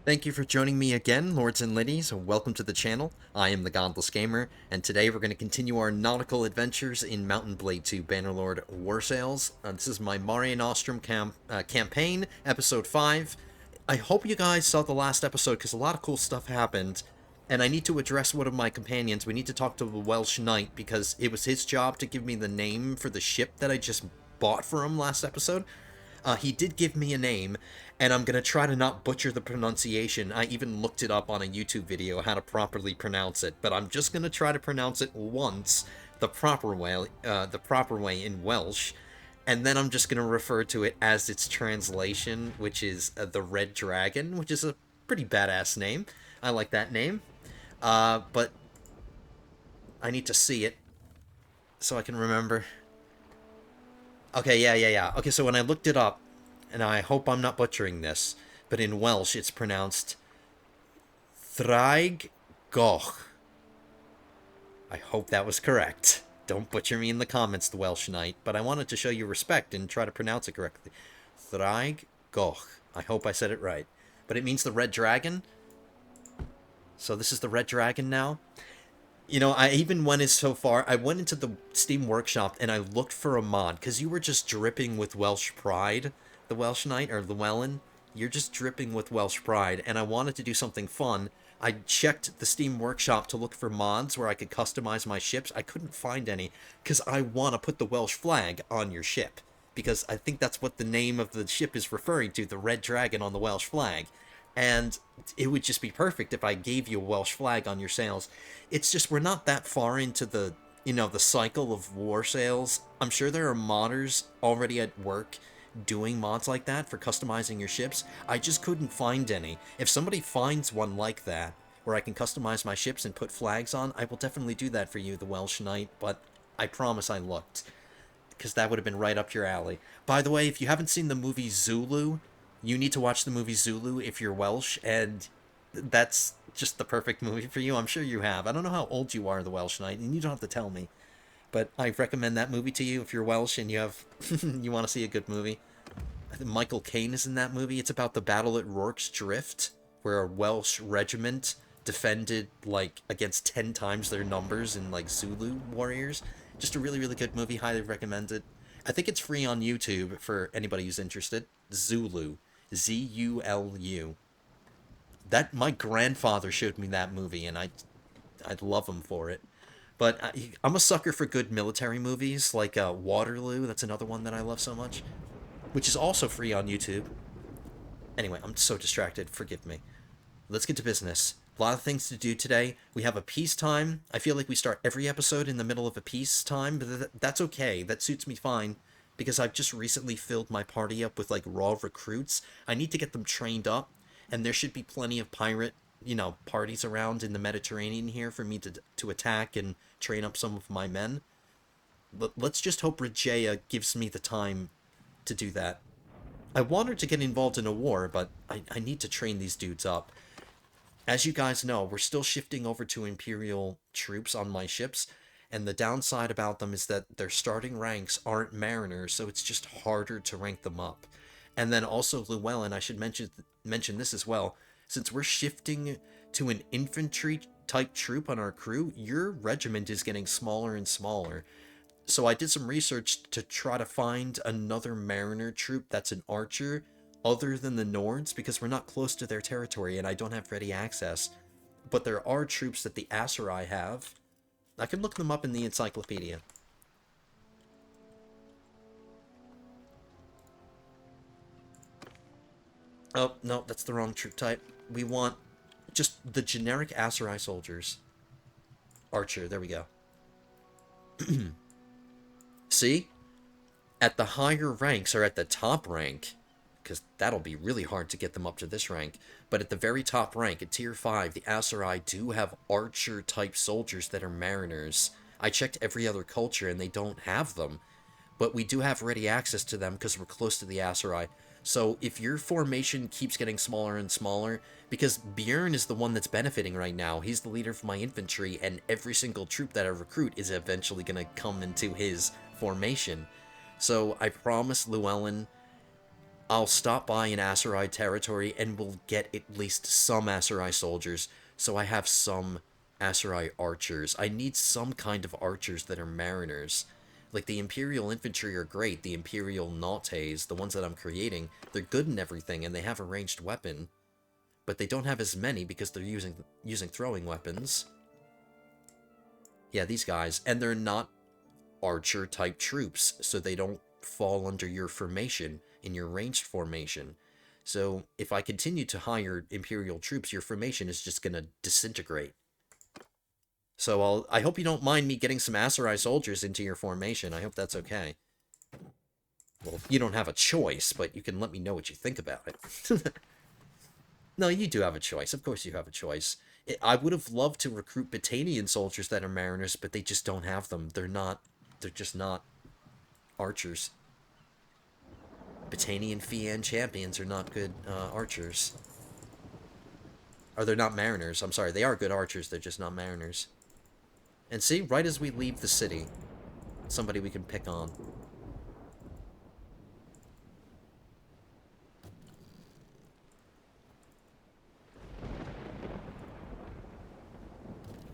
Thank you for joining me again, lords and ladies. Welcome to the channel. I am the Godless Gamer, and today we're going to continue our nautical adventures in Mountain Blade 2 Bannerlord War Sails. This is my Mare Nostrum campaign, episode 5. I hope you guys saw the last episode because a lot of cool stuff happened, and I need to address one of my companions. We need to talk to the Welsh Knight because it was his job to give me the name for the ship that I just bought for him last episode. He did give me a name, and I'm going to try to not butcher the pronunciation. I even looked it up on a YouTube video how to properly pronounce it, but I'm just going to try to pronounce it once the proper way in Welsh, and then I'm just going to refer to it as its translation, which is the Red Dragon, which is a pretty badass name. I like that name, but I need to see it so I can remember. Okay, yeah. Okay, so when I looked it up, and I hope I'm not butchering this, but in Welsh it's pronounced Thraig Goch. I hope that was correct. Don't butcher me in the comments, the Welsh Knight, but I wanted to show you respect and try to pronounce it correctly. Thraig Goch. I hope I said it right. But it means the Red Dragon. So this is the Red Dragon now. You know, I even went as so far, I went into the Steam Workshop and I looked for a mod, because you were just dripping with Welsh pride, the Welsh Knight, or Llewellyn. You're just dripping with Welsh pride, and I wanted to do something fun. I checked the Steam Workshop to look for mods where I could customize my ships. I couldn't find any, because I want to put the Welsh flag on your ship, because I think that's what the name of the ship is referring to, the Red Dragon on the Welsh flag. And it would just be perfect if I gave you a Welsh flag on your sails. It's just we're not that far into the, the cycle of war sails. I'm sure there are modders already at work doing mods like that for customizing your ships. I just couldn't find any. If somebody finds one like that, where I can customize my ships and put flags on, I will definitely do that for you, the Welsh Knight, but I promise I looked, because that would have been right up your alley. By the way, if you haven't seen the movie Zulu, you need to watch the movie Zulu if you're Welsh, and that's just the perfect movie for you. I'm sure you have. I don't know how old you are, the Welsh Knight, and you don't have to tell me, but I recommend that movie to you if you're Welsh and you have you want to see a good movie. I think Michael Caine is in that movie. It's about the battle at Rorke's Drift, where a Welsh regiment defended like against 10 times their numbers in like Zulu warriors. Just a really, really good movie. Highly recommend it. I think it's free on YouTube for anybody who's interested. Zulu. Zulu. That my grandfather showed me that movie, and I'd love him for it. But I'm a sucker for good military movies, like Waterloo. That's another one that I love so much, which is also free on YouTube. Anyway, I'm so distracted. Forgive me. Let's get to business. A lot of things to do today. We have a peacetime. I feel like we start every episode in the middle of a peacetime, but that's okay. That suits me fine, because I've just recently filled my party up with like raw recruits. I need to get them trained up, and there should be plenty of pirate, parties around in the Mediterranean here for me to attack and train up some of my men. But let's just hope Regea gives me the time to do that. I wanted to get involved in a war, but I need to train these dudes up. As you guys know, we're still shifting over to Imperial troops on my ships, and the downside about them is that their starting ranks aren't mariners, so it's just harder to rank them up. And then also Llewellyn, I should mention this as well. Since we're shifting to an infantry type troop on our crew, your regiment is getting smaller and smaller. So I did some research to try to find another mariner troop that's an archer other than the Nords, because we're not close to their territory and I don't have ready access. But there are troops that the Aserai have. I can look them up in the encyclopedia. Oh, no, that's the wrong troop type. We want just the generic Aserai soldiers. Archer, there we go. See? At the higher ranks, or at the top rank, because that'll be really hard to get them up to this rank, but at the very top rank, at tier 5, the Aserai do have archer-type soldiers that are mariners. I checked every other culture, and they don't have them, but we do have ready access to them because we're close to the Aserai. So if your formation keeps getting smaller and smaller, because Bjorn is the one that's benefiting right now, he's the leader of my infantry, and every single troop that I recruit is eventually going to come into his formation. So I promised Llewellyn I'll stop by in Aserai territory and we'll get at least some Aserai soldiers, so I have some Aserai archers. I need some kind of archers that are mariners. Like, the Imperial infantry are great, the Imperial Nautes, the ones that I'm creating, they're good in everything, and they have a ranged weapon. But they don't have as many because they're using throwing weapons. Yeah, these guys. And they're not archer-type troops, so they don't fall under your formation, in your ranged formation. So, if I continue to hire Imperial troops, your formation is just gonna disintegrate. So I hope you don't mind me getting some Aserai soldiers into your formation. I hope that's okay. Well, you don't have a choice, but you can let me know what you think about it. No, you do have a choice. Of course you have a choice. I would have loved to recruit Batanian soldiers that are mariners, but they just don't have them. They're just not archers. Batanian Fian champions are not good archers. Or they're not mariners. I'm sorry, they are good archers, they're just not mariners. And see, right as we leave the city, somebody we can pick on.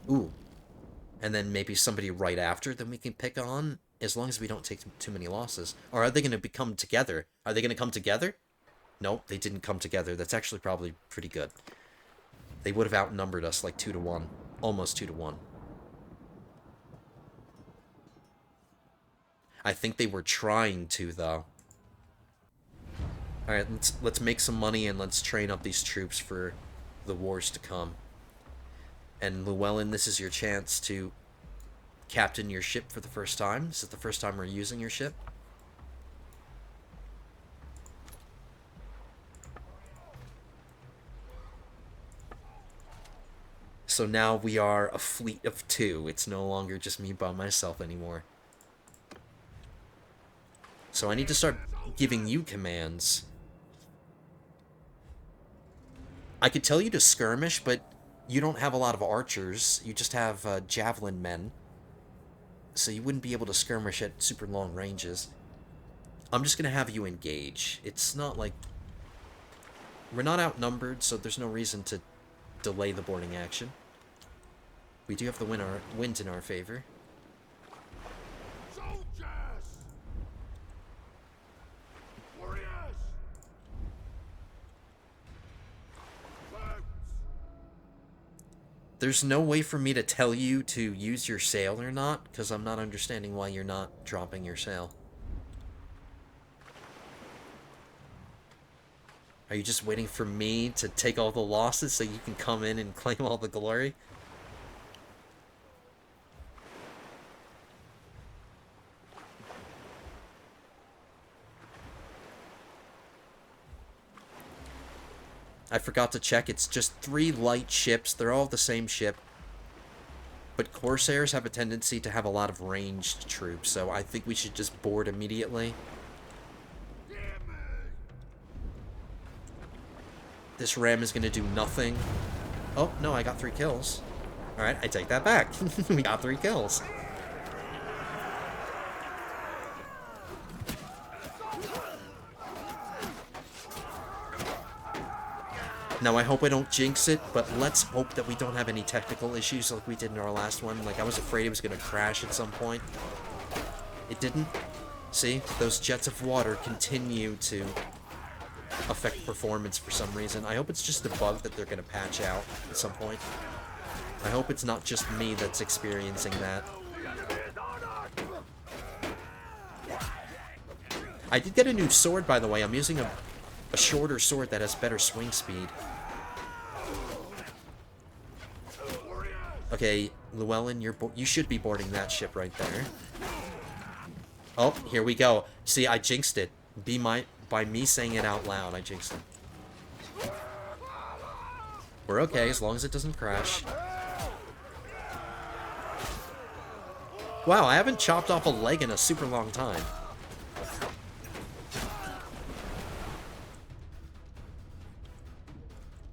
Ooh. And then maybe somebody right after that we can pick on, as long as we don't take too many losses. Or are they going to come together? Are they going to come together? Nope, they didn't come together. That's actually probably pretty good. They would have outnumbered us like 2-1. Almost 2-1. I think they were trying to, though. Alright, let's make some money and let's train up these troops for the wars to come. And Llewellyn, this is your chance to captain your ship for the first time. This is the first time we're using your ship. So now we are a fleet of 2. It's no longer just me by myself anymore. So I need to start giving you commands. I could tell you to skirmish, but you don't have a lot of archers. You just have javelin men. So you wouldn't be able to skirmish at super long ranges. I'm just going to have you engage. It's not like... We're not outnumbered, so there's no reason to delay the boarding action. We do have the wind in our favor. There's no way for me to tell you to use your sail or not, because I'm not understanding why you're not dropping your sail. Are you just waiting for me to take all the losses so you can come in and claim all the glory? I forgot to check, it's just 3 light ships. They're all the same ship. But Corsairs have a tendency to have a lot of ranged troops, so I think we should just board immediately. This ram is going to do nothing. Oh, no, I got 3 kills. Alright, I take that back. We got 3 kills. Now, I hope I don't jinx it, but let's hope that we don't have any technical issues like we did in our last one. Like, I was afraid it was going to crash at some point. It didn't. See? Those jets of water continue to affect performance for some reason. I hope it's just a bug that they're going to patch out at some point. I hope it's not just me that's experiencing that. I did get a new sword, by the way. I'm using a shorter sword that has better swing speed. Okay, Llewellyn, you should be boarding that ship right there. Oh, here we go. See, I jinxed it. By me saying it out loud, I jinxed it. We're okay, as long as it doesn't crash. Wow, I haven't chopped off a leg in a super long time.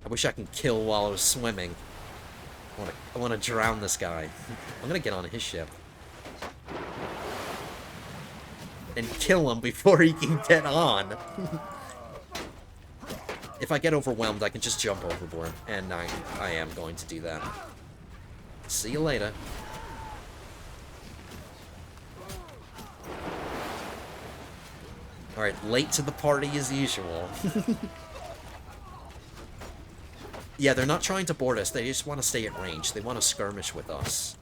I wish I could kill while I was swimming. I want to drown this guy. I'm gonna get on his ship. And kill him before he can get on. if I get overwhelmed, I can just jump overboard. And I am going to do that. See you later. Alright, late to the party as usual. Yeah, they're not trying to board us. They just want to stay at range. They want to skirmish with us.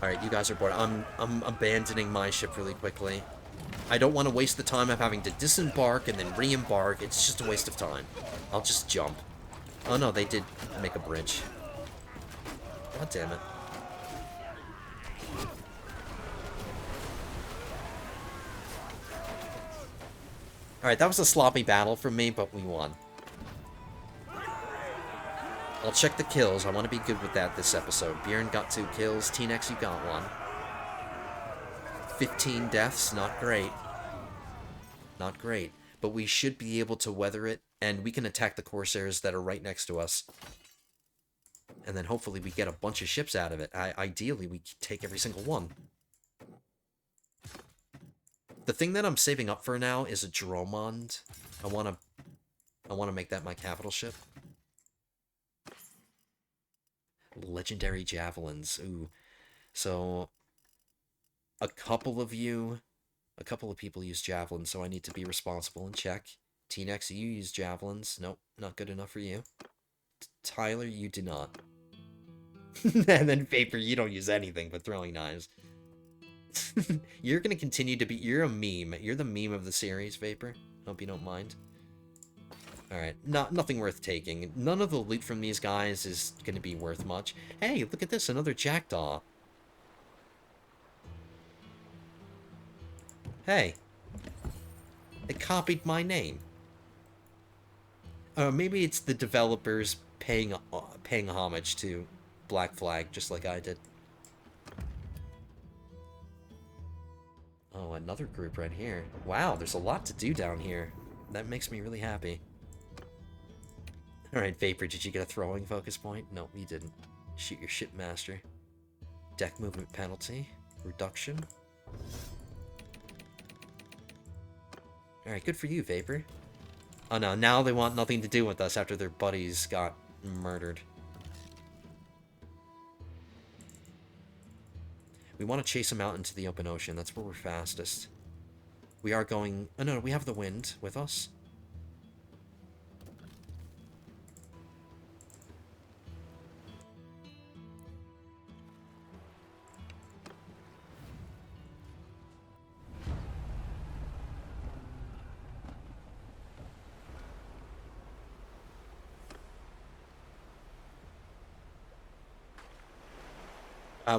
Alright, you guys are bored. I'm abandoning my ship really quickly. I don't want to waste the time of having to disembark and then re-embark. It's just a waste of time. I'll just jump. Oh no, they did make a bridge. God damn it. Alright, that was a sloppy battle from me, but we won. I'll check the kills. I want to be good with that this episode. Bjorn got 2 kills. T-Nex, you got 1. 15 deaths. Not great. Not great. But we should be able to weather it, and we can attack the Corsairs that are right next to us. And then hopefully we get a bunch of ships out of it. Ideally, we take every single one. The thing that I'm saving up for now is a Dromond. I want to make that my capital ship. Legendary javelins. Ooh. So a couple of people use javelins, so I need to be responsible and check. T-Nex, you use javelins. Nope, not good enough for you. Tyler, you do not. And then Vapor, you don't use anything but throwing knives. You're gonna continue to be... You're a meme. You're the meme of the series, Vapor. Hope you don't mind. Alright, nothing worth taking. None of the loot from these guys is gonna be worth much. Hey, look at this, another jackdaw. Hey. It copied my name. Maybe it's the developers paying homage to Black Flag, just like I did. Oh, another group right here. Wow, there's a lot to do down here. That makes me really happy. Alright, Vapor, did you get a throwing focus point? No, you didn't. Shoot your shipmaster. Deck movement penalty. Reduction. Alright, good for you, Vapor. Oh no, now they want nothing to do with us after their buddies got murdered. We want to chase them out into the open ocean. That's where we're fastest. We are going... Oh no, we have the wind with us.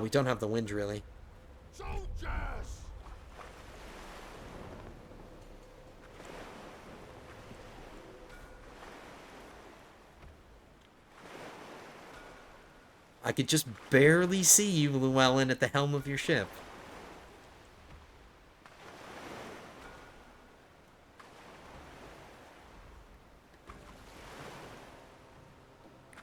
We don't have the wind, really. Soldiers! I could just barely see you, Llewellyn, at the helm of your ship.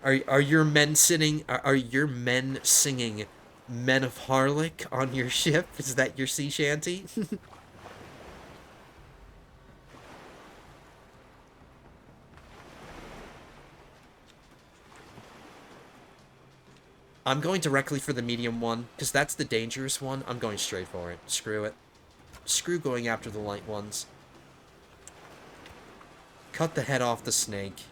Are your men sitting? Are your men singing Men of Harlech on your ship? Is that your sea shanty? I'm going directly for the medium one, because that's the dangerous one. I'm going straight for it. Screw it. Screw going after the light ones. Cut the head off the snake.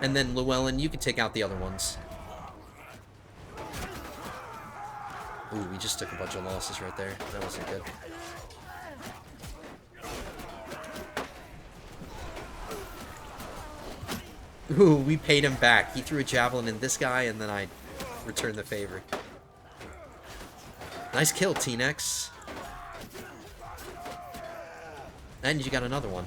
And then, Llewellyn, you can take out the other ones. Ooh, we just took a bunch of losses right there. That wasn't good. Ooh, we paid him back. He threw a javelin in this guy, and then I returned the favor. Nice kill, T-Nex. And you got another one.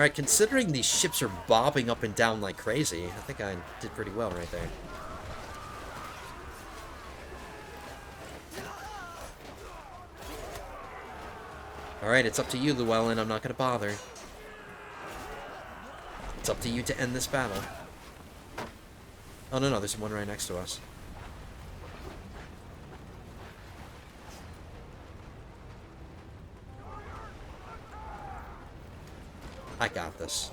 Alright, considering these ships are bobbing up and down like crazy, I think I did pretty well right there. Alright, it's up to you, Llewellyn. I'm not gonna bother. It's up to you to end this battle. Oh, no, there's one right next to us. I got this.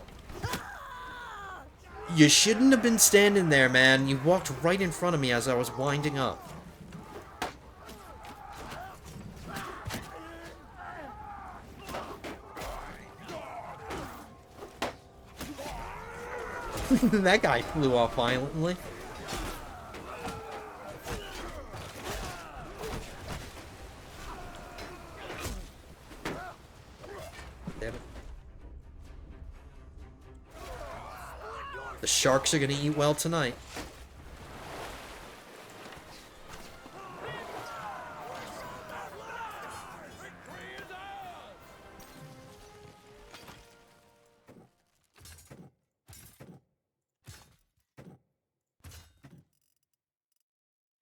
You shouldn't have been standing there, man. You walked right in front of me as I was winding up. That guy flew off violently. Damn it. The sharks are gonna eat well tonight.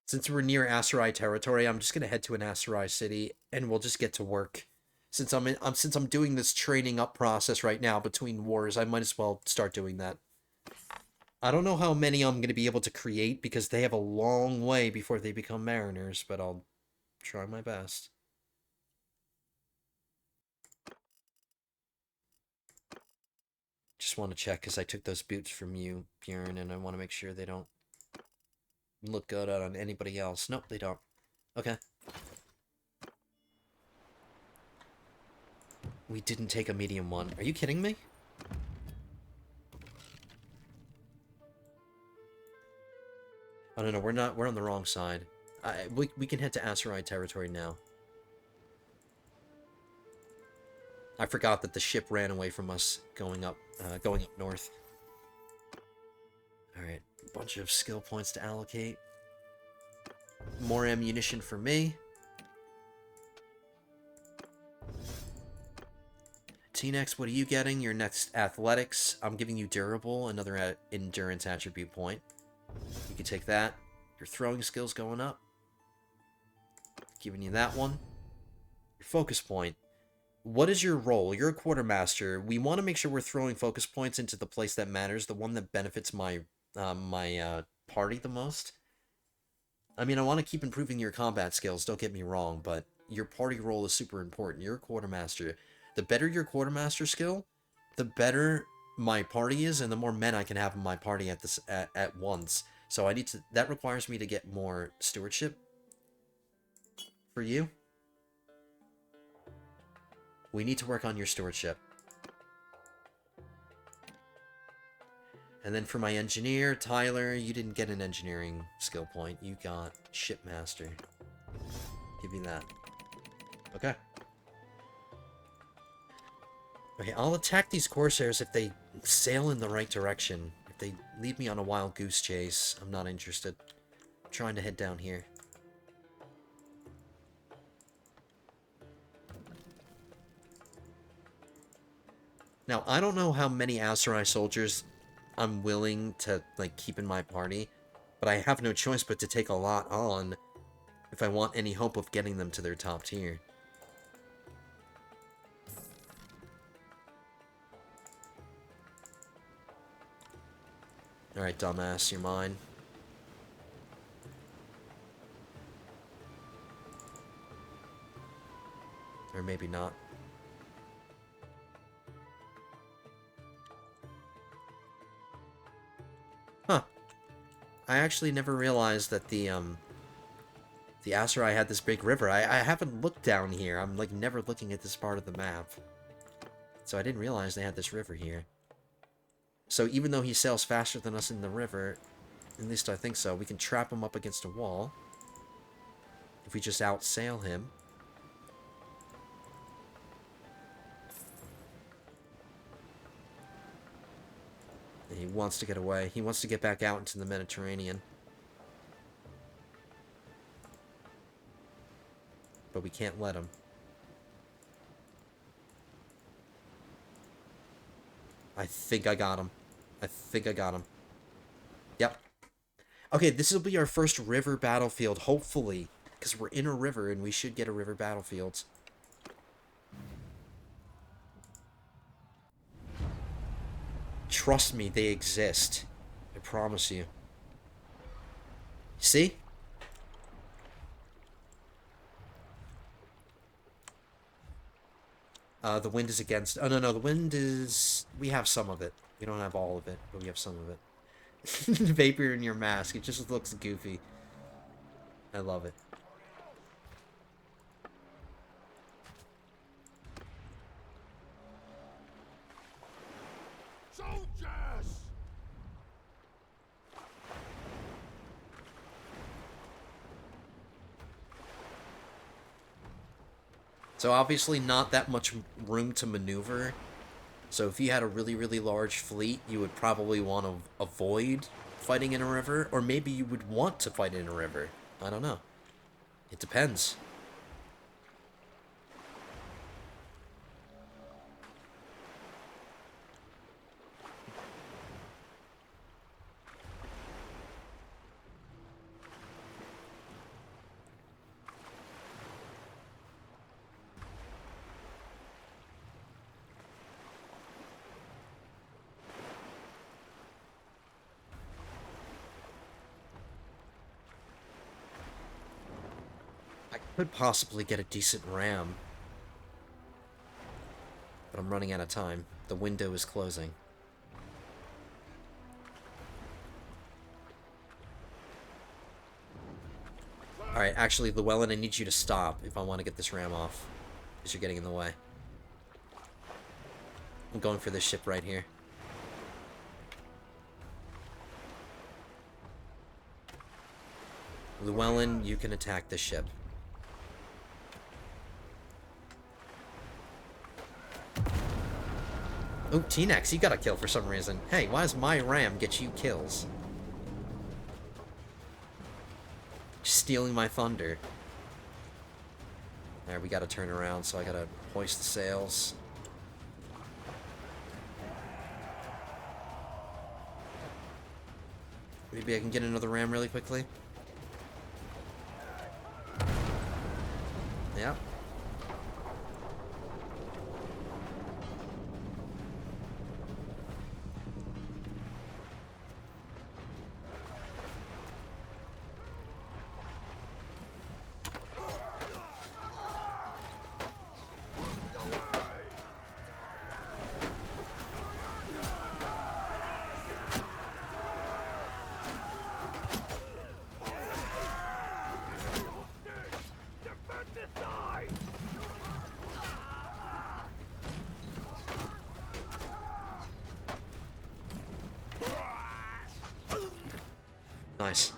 Since we're near Aserai territory, I'm just gonna head to an Aserai city, and we'll just get to work. Since I'm doing this training up process right now between wars, I might as well start doing that. I don't know how many I'm gonna be able to create because they have a long way before they become mariners, but I'll try my best. Just want to check because I took those boots from you, Bjorn, and I want to make sure they don't look good on anybody else. Nope, they don't. Okay. We didn't take a medium one. Are you kidding me? Oh, no, we're not. We're on the wrong side. We can head to Aserai territory now. I forgot that the ship ran away from us going up north. Alright, a bunch of skill points to allocate. More ammunition for me. T-Nex, what are you getting? Your next athletics. I'm giving you durable, another endurance attribute point. You can take that. Your throwing skills going up. Giving you that one. Your focus point. What is your role? You're a quartermaster. We want to make sure we're throwing focus points into the place that matters, the one that benefits my party the most. I mean, I want to keep improving your combat skills, don't get me wrong, but your party role is super important. You're a quartermaster. The better your quartermaster skill, the better my party is, and the more men I can have in my party at once. So that requires me to get more stewardship for you. We need to work on your stewardship. And then for my engineer, Tyler, you didn't get an engineering skill point. You got shipmaster. Give you that. Okay. Okay, I'll attack these Corsairs if they sail in the right direction. If they lead me on a wild goose chase, I'm not interested. I'm trying to head down here. Now, I don't know how many Aserai soldiers I'm willing to, like, keep in my party, but I have no choice but to take a lot on if I want any hope of getting them to their top tier. Alright, dumbass, you're mine. Or maybe not. Huh. I actually never realized that the Aserai had this big river. I haven't looked down here. I'm, like, never looking at this part of the map. So I didn't realize they had this river here. So even though he sails faster than us in the river, at least I think so, we can trap him up against a wall. If we just outsail him. And he wants to get away. He wants to get back out into the Mediterranean. But we can't let him. I think I got him. I think I got him. Yep. Okay, this will be our first river battlefield, hopefully. Because we're in a river, and we should get a river battlefield. Trust me, they exist. I promise you. See? The wind is against... Oh, no, the wind is... We have some of it. We don't have all of it, but we have some of it. Vapor in your mask. It just looks goofy. I love it. Soldiers! So obviously not that much room to maneuver. So if you had a really, really large fleet, you would probably want to avoid fighting in a river. Or maybe you would want to fight in a river. I don't know. It depends. I could possibly get a decent ram. But I'm running out of time. The window is closing. Alright, actually, Llewellyn, I need you to stop if I want to get this ram off. Because you're getting in the way. I'm going for this ship right here. Llewellyn, you can attack this ship. Oh, T-Nex, you got a kill for some reason. Hey, why does my ram get you kills? Stealing my thunder. There, we gotta turn around, so I gotta hoist the sails. Maybe I can get another ram really quickly. Yeah. Nice.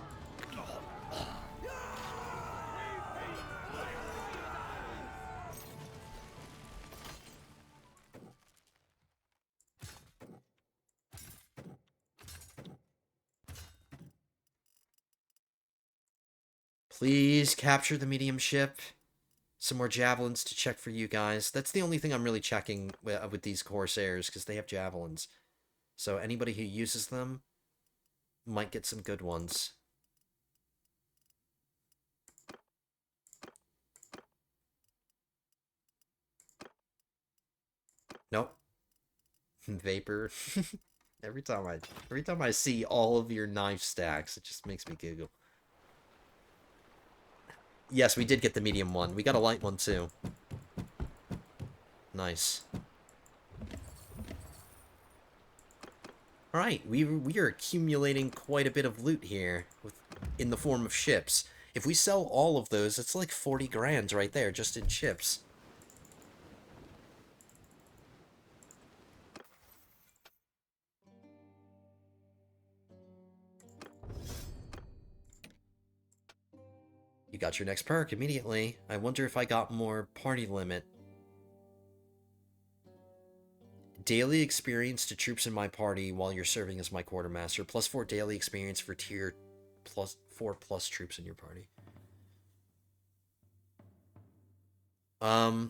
Please capture the medium ship. Some more javelins to check for you guys. That's the only thing I'm really checking with these Corsairs, because they have javelins. So anybody who uses them might get some good ones. Nope. Vapor. every time I see all of your knife stacks, it just makes me giggle. Yes, we did get the medium one. We got a light one too. Nice. Alright, we are accumulating quite a bit of loot here in the form of ships. If we sell all of those, it's like 40 grand right there, just in ships. You got your next perk immediately. I wonder if I got more party limit. Daily experience to troops in my party while you're serving as my quartermaster. +4 daily experience for tier +4+ troops in your party.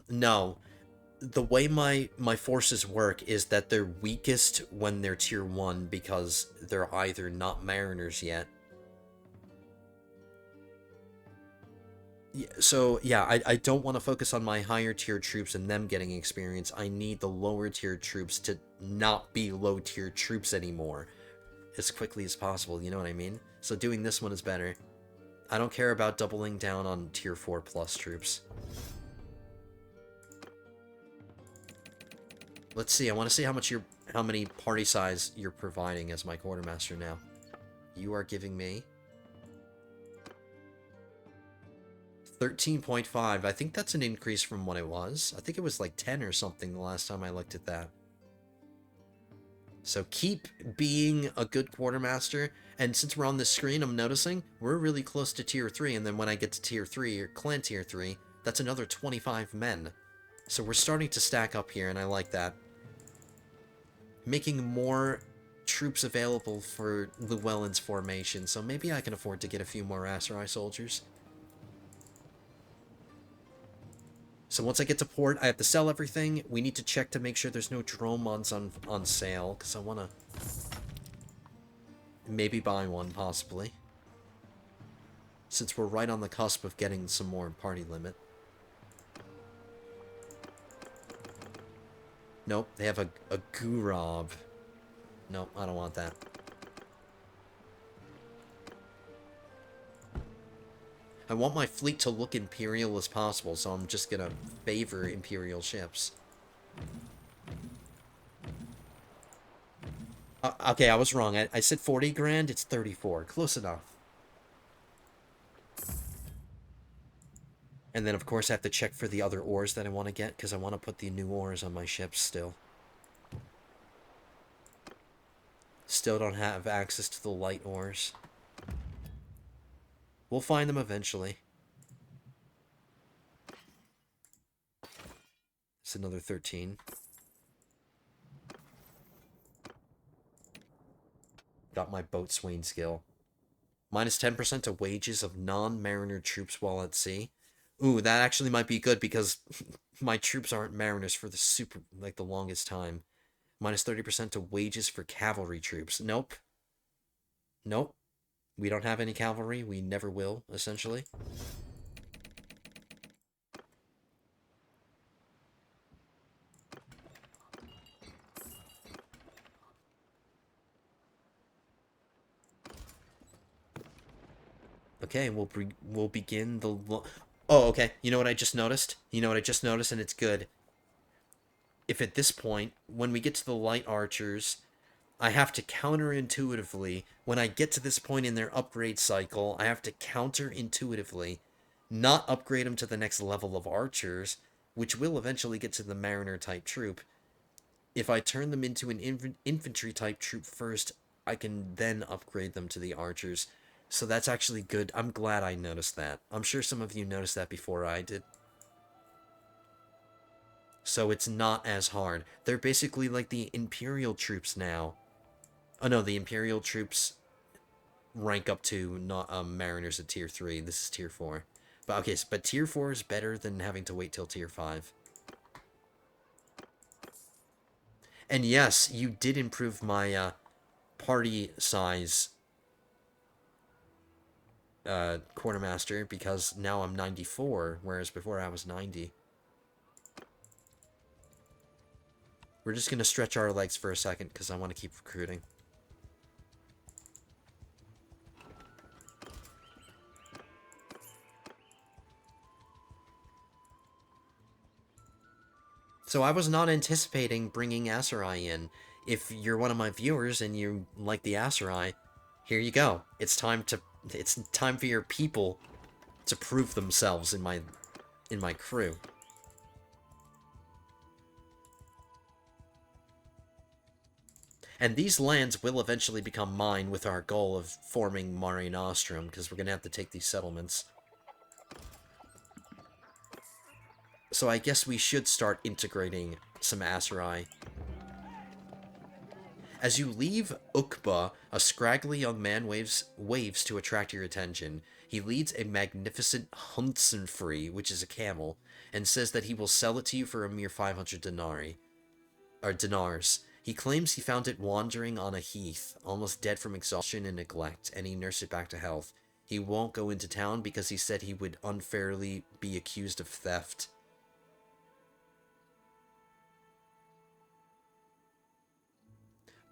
No. the way my forces work is that they're weakest when they're tier 1 because they're either not mariners yet. So yeah, I don't want to focus on my higher tier troops and them getting experience. I need the lower tier troops to not be low tier troops anymore as quickly as possible, you know what I mean? So doing this one is better. I don't care about doubling down on tier 4 plus troops. Let's see, I want to see how many party size you're providing as my quartermaster now. You are giving me 13.5. I think that's an increase from what it was. I think it was like 10 or something the last time I looked at that. So keep being a good quartermaster, and since we're on this screen, I'm noticing we're really close to tier 3, and then when I get to tier 3, or clan tier 3, that's another 25 men. So we're starting to stack up here, and I like that. Making more troops available for Llewellyn's formation, so maybe I can afford to get a few more Aserai soldiers. So once I get to port, I have to sell everything. We need to check to make sure there's no dromods on sale, because I want to maybe buy one, possibly. Since we're right on the cusp of getting some more party limit. Nope, they have a Gurab. Nope, I don't want that. I want my fleet to look imperial as possible, so I'm just gonna favor imperial ships. Okay, I was wrong. I said 40 grand, it's 34. Close enough. And then, of course, I have to check for the other ores that I want to get, because I want to put the new ores on my ships still. Still don't have access to the light ores. We'll find them eventually. It's another 13. Got my boatswain skill. Minus 10% to wages of non-mariner troops while at sea. Ooh, that actually might be good because my troops aren't mariners for the longest time. Minus 30% to wages for cavalry troops. Nope. Nope. We don't have any cavalry. We never will, essentially. Okay, we'll begin the... Oh, okay. You know what I just noticed? You know what I just noticed, and it's good. If at this point, when we get to the light archers, I have to counterintuitively, when I get to this point in their upgrade cycle, I have to counterintuitively not upgrade them to the next level of archers, which will eventually get to the mariner type troop. If I turn them into an infantry type troop first, I can then upgrade them to the archers. So that's actually good. I'm glad I noticed that. I'm sure some of you noticed that before I did. So it's not as hard. They're basically like the Imperial troops now. Oh no, the Imperial troops rank up to not Mariners at tier 3. This is tier 4. But okay, but tier 4 is better than having to wait till tier 5. And yes, you did improve my party size quartermaster, because now I'm 94, whereas before I was 90. We're just going to stretch our legs for a second because I want to keep recruiting. So I was not anticipating bringing Aserai in. If you're one of my viewers and you like the Aserai, here you go. It's time for your people to prove themselves in my crew. And these lands will eventually become mine with our goal of forming Mare Nostrum, because we're going to have to take these settlements. So I guess we should start integrating some Aserai. As you leave Ukba, a scraggly young man waves to attract your attention. He leads a magnificent Huntzenfree, which is a camel, and says that he will sell it to you for a mere 500 dinars. He claims he found it wandering on a heath, almost dead from exhaustion and neglect, and he nursed it back to health. He won't go into town because he said he would unfairly be accused of theft.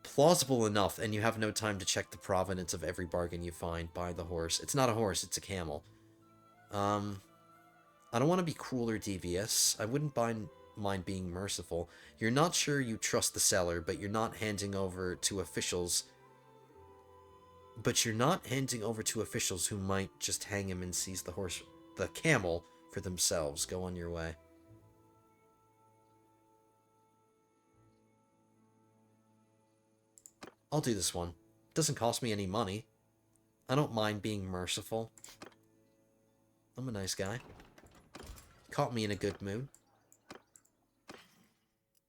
Plausible enough, and you have no time to check the provenance of every bargain you find. Buy the horse. It's not a horse, it's a camel. I don't want to be cruel or devious. I wouldn't mind being merciful. You're not sure you trust the seller, but you're not handing over to officials. But you're not handing over to officials who might just hang him and seize the camel, for themselves. Go on your way. I'll do this one. Doesn't cost me any money. I don't mind being merciful. I'm a nice guy. Caught me in a good mood.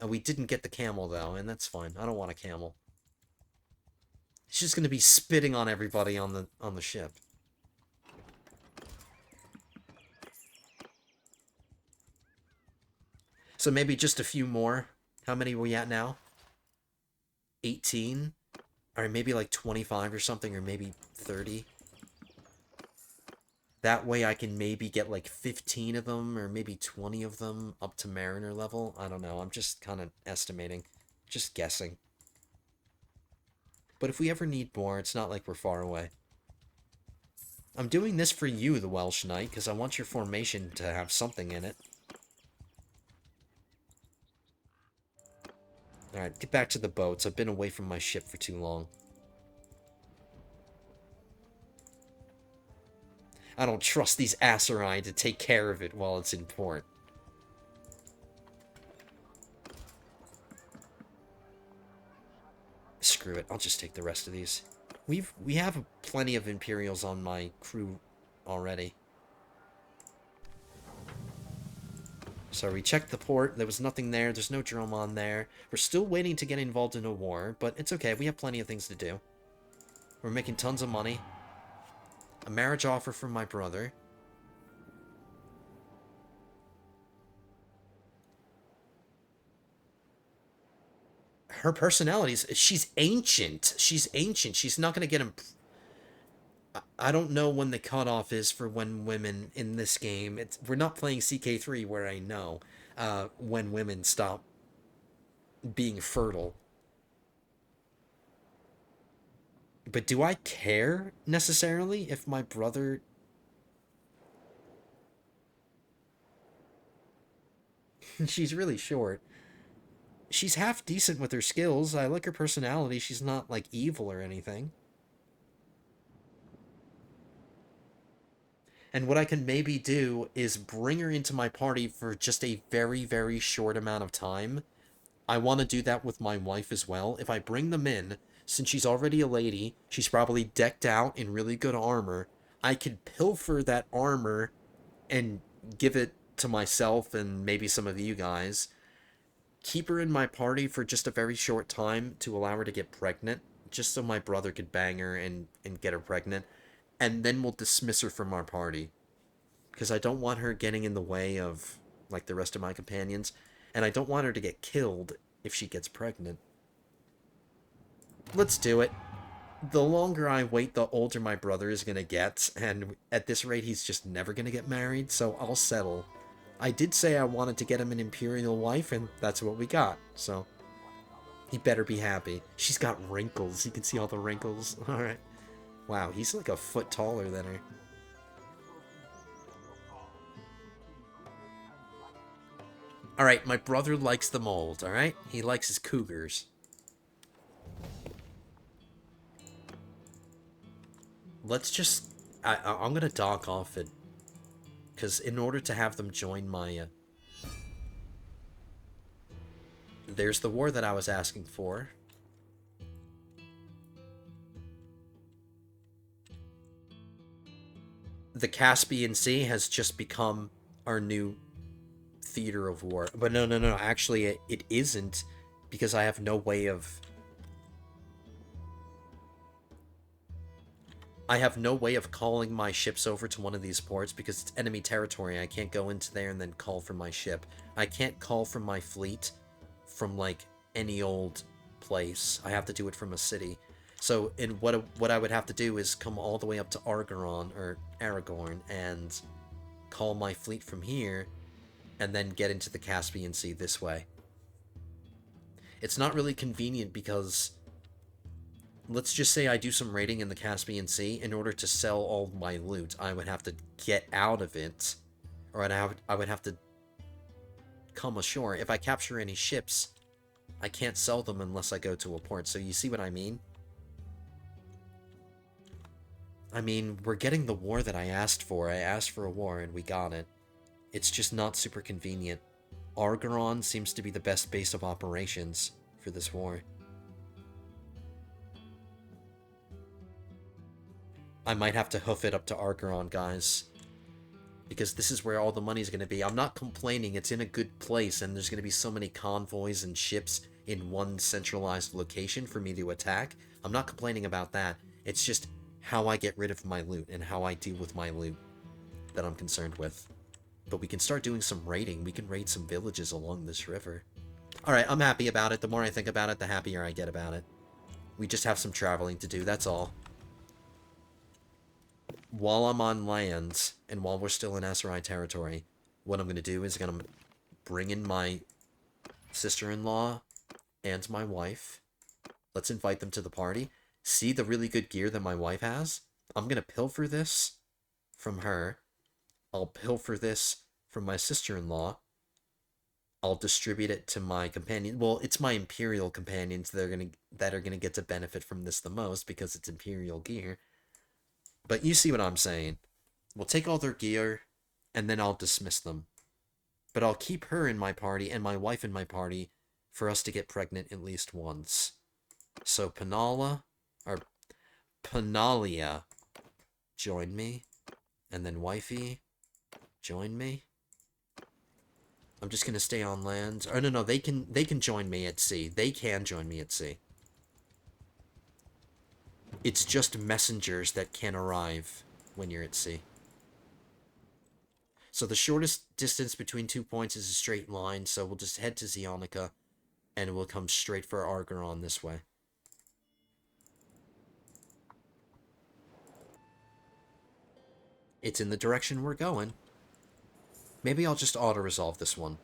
And we didn't get the camel, though, and that's fine. I don't want a camel. He's just gonna be spitting on everybody on the ship. So maybe just a few more. How many are we at now? 18? Or maybe like 25 or something, or maybe 30. That way I can maybe get like 15 of them, or maybe 20 of them up to Mariner level. I don't know, I'm just kind of estimating. Just guessing. But if we ever need more, it's not like we're far away. I'm doing this for you, the Welsh Knight, because I want your formation to have something in it. Alright, get back to the boats. I've been away from my ship for too long. I don't trust these Aserai to take care of it while it's in port. Screw it, I'll just take the rest of these. We have plenty of Imperials on my crew already. So we checked the port, there was nothing there, there's no drum on there. We're still waiting to get involved in a war, but it's okay, we have plenty of things to do. We're making tons of money. A marriage offer from my brother. Her personalities, she's ancient. She's ancient. She's not going to get him. I don't know when the cutoff is for when women in this game. We're not playing CK3 where I know when women stop being fertile. But do I care necessarily if my brother... She's really short. She's half decent with her skills. I like her personality. She's not, like, evil or anything. And what I can maybe do is bring her into my party for just a very, very short amount of time. I want to do that with my wife as well. If I bring them in, since she's already a lady, she's probably decked out in really good armor, I could pilfer that armor and give it to myself and maybe some of you guys. Keep her in my party for just a very short time to allow her to get pregnant, just so my brother could bang her and get her pregnant, and then we'll dismiss her from our party. Because I don't want her getting in the way of, like, the rest of my companions, and I don't want her to get killed if she gets pregnant. Let's do it. The longer I wait, the older my brother is gonna get, and at this rate, he's just never gonna get married, so I'll settle. I did say I wanted to get him an imperial wife, and that's what we got, so he better be happy. She's got wrinkles. You can see all the wrinkles. Alright. Wow, he's like a foot taller than her. Alright, my brother likes the mold, alright? He likes his cougars. Let's just... I'm gonna dock off it. Because in order to have them join my... There's the war that I was asking for. The Caspian Sea has just become our new theater of war. But no. Actually, it isn't. Because I have no way of I have no way of calling my ships over to one of these ports because it's enemy territory. I can't go into there and then call for my ship. I can't call from my fleet from, like, any old place. I have to do it from a city. So, what I would have to do is come all the way up to Argoron, or Aragorn, and call my fleet from here, and then get into the Caspian Sea this way. It's not really convenient because, let's just say I do some raiding in the Caspian Sea. In order to sell all my loot, I would have to get out of it, or I would have to come ashore. If I capture any ships, I can't sell them unless I go to a port. So you see what I mean? I mean, we're getting the war that I asked for. I asked for a war, and we got it. It's just not super convenient. Argoron seems to be the best base of operations for this war. I might have to hoof it up to Argoron, guys. Because this is where all the money's going to be. I'm not complaining, it's in a good place, and there's going to be so many convoys and ships in one centralized location for me to attack. I'm not complaining about that. It's just how I get rid of my loot and how I deal with my loot that I'm concerned with. But we can start doing some raiding. We can raid some villages along this river. Alright, I'm happy about it. The more I think about it, the happier I get about it. We just have some traveling to do, that's all. While I'm on land, and while we're still in Aserai territory, what I'm going to do is I'm going to bring in my sister-in-law and my wife. Let's invite them to the party. See the really good gear that my wife has? I'm going to pilfer this from her. I'll pilfer this from my sister-in-law. I'll distribute it to my companion. Well, it's my Imperial companions that are gonna get to benefit from this the most because it's Imperial gear. But you see what I'm saying. We'll take all their gear, and then I'll dismiss them. But I'll keep her in my party and my wife in my party for us to get pregnant at least once. So Panalia, join me. And then wifey, join me. I'm just gonna stay on land. Oh no, they can join me at sea. They can join me at sea. It's just messengers that can arrive when you're at sea. So the shortest distance between 2 points is a straight line, so we'll just head to Xionica, and we'll come straight for Argoron this way. It's in the direction we're going. Maybe I'll just auto-resolve this one.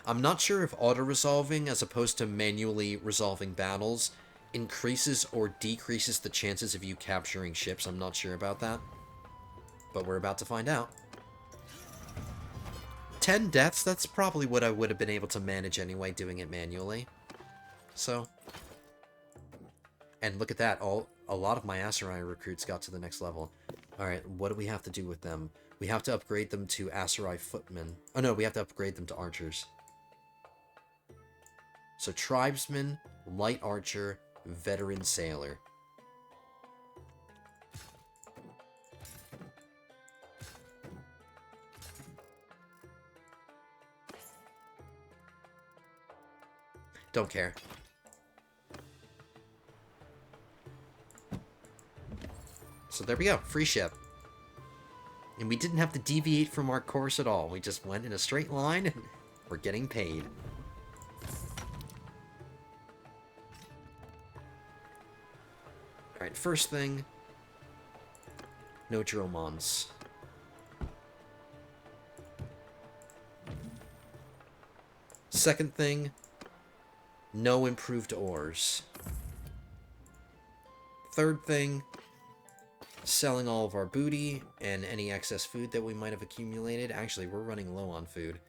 I'm not sure if auto-resolving, as opposed to manually resolving battles, increases or decreases the chances of you capturing ships. I'm not sure about that. But we're about to find out. 10 deaths, that's probably what I would have been able to manage anyway, doing it manually. So. And look at that, a lot of my Aserai recruits got to the next level. Alright, what do we have to do with them? We have to upgrade them to Aserai footmen. Oh no, we have to upgrade them to archers. So tribesman, light archer, veteran sailor. Don't care. So there we go, free ship. And we didn't have to deviate from our course at all. We just went in a straight line and we're getting paid. Alright, first thing, no Dromons. Second thing, no improved ores. Third thing, selling all of our booty and any excess food that we might have accumulated. Actually, we're running low on food.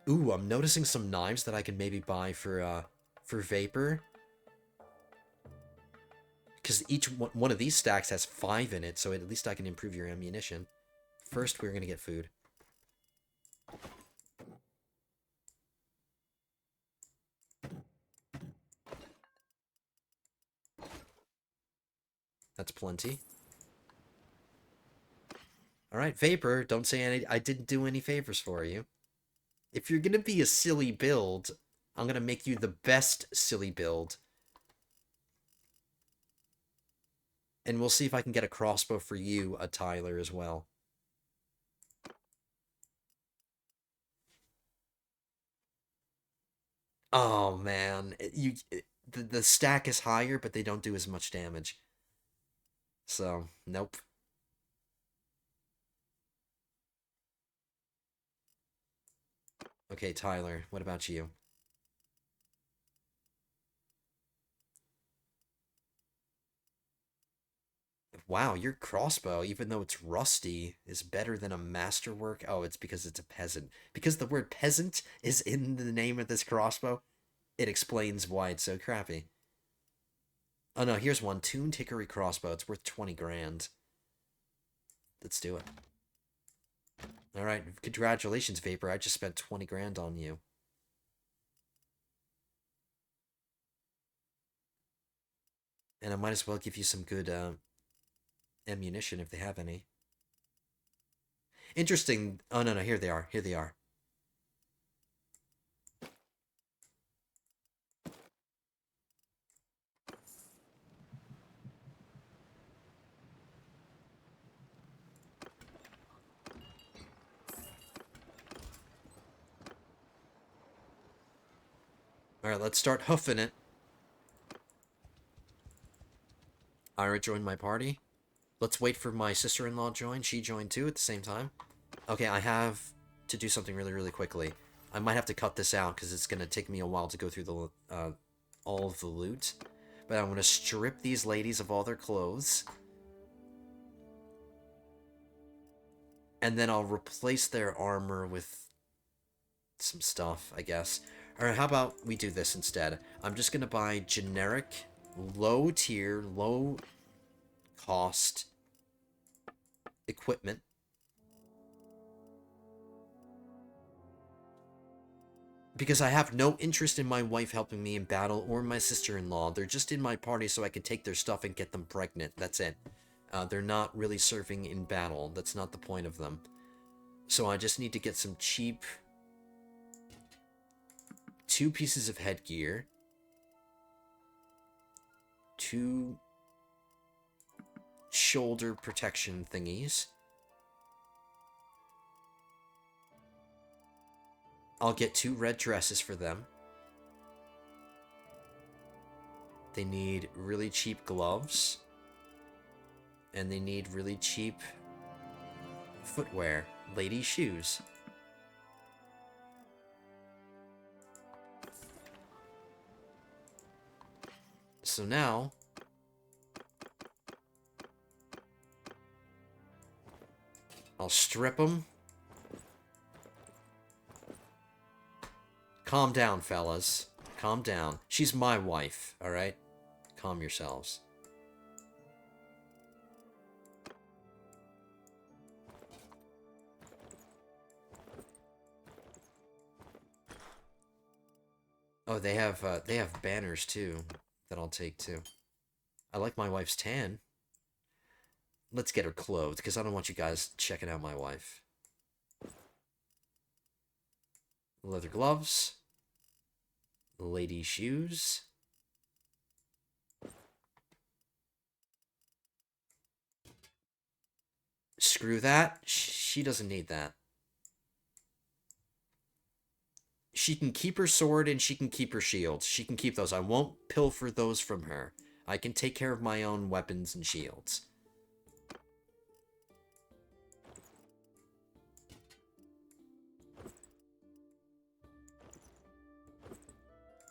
Ooh, I'm noticing some knives that I can maybe buy for Vapor. Because each one of these stacks has 5 in it, so at least I can improve your ammunition. First, we're going to get food. That's plenty. Alright, Vapor, don't say I didn't do any favors for you. If you're going to be a silly build, I'm gonna make you the best silly build. And we'll see if I can get a crossbow for you, Tyler, as well. Oh, man. The stack is higher, but they don't do as much damage. So, nope. Okay, Tyler, what about you? Wow, your crossbow, even though it's rusty, is better than a masterwork. Oh, it's because it's a peasant. Because the word peasant is in the name of this crossbow, it explains why it's so crappy. Oh no, here's one. Tuned Hickory crossbow. It's worth 20 grand. Let's do it. Alright, congratulations, Vapor. I just spent 20 grand on you. And I might as well give you some good ammunition if they have any. Interesting. Oh no, no, here they are. Here they are. Alright, let's start hoofing it. Ira joined my party. Let's wait for my sister-in-law to join. She joined too at the same time. Okay, I have to do something really, really quickly. I might have to cut this out because it's going to take me a while to go through the all of the loot. But I'm going to strip these ladies of all their clothes. And then I'll replace their armor with some stuff, I guess. Alright, how about we do this instead? I'm just going to buy generic, low tier, low cost equipment. Because I have no interest in my wife helping me in battle or my sister-in-law. They're just in my party so I can take their stuff and get them pregnant. That's it. They're not really serving in battle. That's not the point of them. So I just need to get some cheap 2 pieces of headgear. 2 shoulder protection thingies. I'll get 2 red dresses for them. They need really cheap gloves. And they need really cheap footwear. Lady shoes. So now, I'll strip them. Calm down, fellas. Calm down. She's my wife, alright? Calm yourselves. Oh, they have banners too that I'll take too. I like my wife's tan. Let's get her clothed because I don't want you guys checking out my wife. Leather gloves. Lady shoes. Screw that. She doesn't need that. She can keep her sword and she can keep her shields. She can keep those. I won't pilfer those from her. I can take care of my own weapons and shields.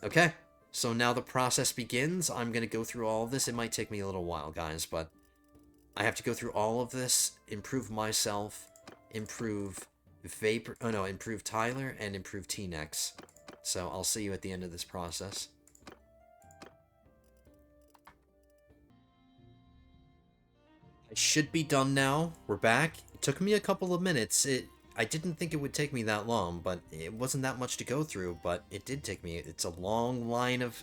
Okay, so now the process begins. I'm going to go through all of this. It might take me a little while, guys, but I have to go through all of this, improve myself, improve Vapor, oh no, improve Tyler, and improve T-Nex. So I'll see you at the end of this process. I should be done now. We're back. It took me a couple of minutes. I didn't think it would take me that long, but it wasn't that much to go through, but it did take me. It's a long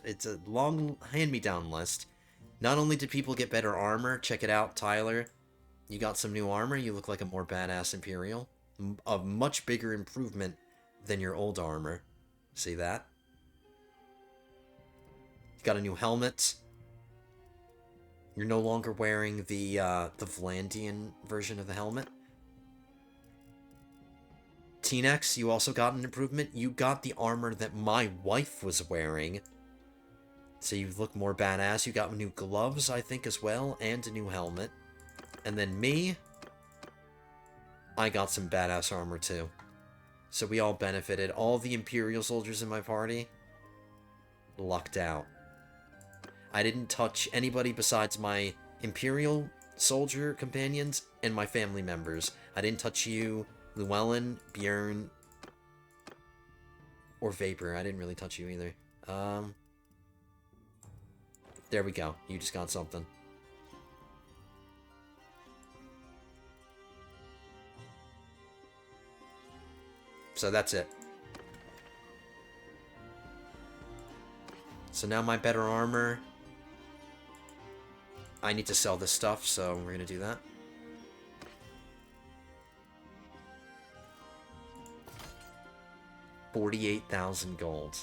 it's a long hand-me-down list. Not only did people get better armor, check it out, Tyler. You got some new armor, you look like a more badass Imperial. A much bigger improvement than your old armor. See that? Got a new helmet. You're no longer wearing the Vlandian version of the helmet. T-Nex, you also got an improvement. You got the armor that my wife was wearing. So you look more badass. You got new gloves, I think, as well, and a new helmet. And then me, I got some badass armor too. So we all benefited. All the Imperial soldiers in my party lucked out. I didn't touch anybody besides my Imperial soldier companions and my family members. I didn't touch you, Llewellyn, Bjorn, or Vapor. I didn't really touch you either. There we go. You just got something. So that's it. So now my better armor. I need to sell this stuff, so we're gonna do that. $48,000 gold.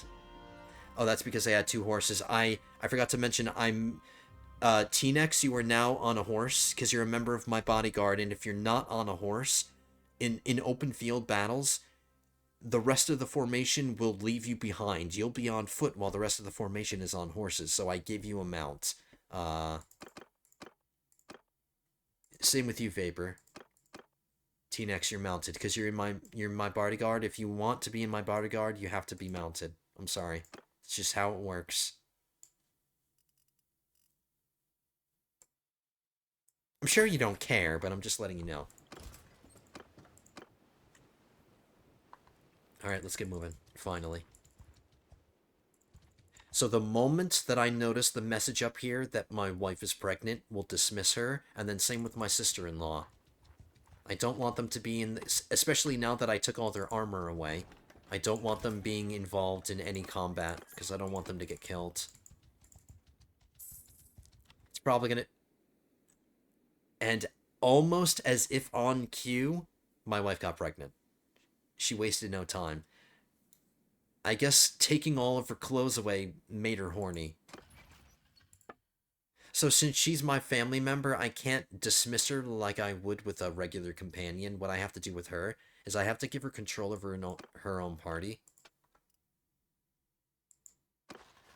Oh, that's because I had 2 horses. I forgot to mention I'm T-Nex, you are now on a horse because you're a member of my bodyguard, and if you're not on a horse in open field battles, the rest of the formation will leave you behind. You'll be on foot while the rest of the formation is on horses, so I give you a mount. Same with you, Vapor. T-Nex, you're mounted because you're in my bodyguard. If you want to be in my bodyguard, you have to be mounted. I'm sorry. It's just how it works. I'm sure you don't care, but I'm just letting you know. Alright, let's get moving. Finally. So the moment that I notice the message up here that my wife is pregnant, we'll dismiss her, and then same with my sister-in-law. I don't want them to be in this, especially now that I took all their armor away. I don't want them being involved in any combat, because I don't want them to get killed. It's probably gonna... And almost as if on cue, my wife got pregnant. She wasted no time. I guess taking all of her clothes away made her horny. So since she's my family member, I can't dismiss her like I would with a regular companion. What I have to do with her is I have to give her control over her own party.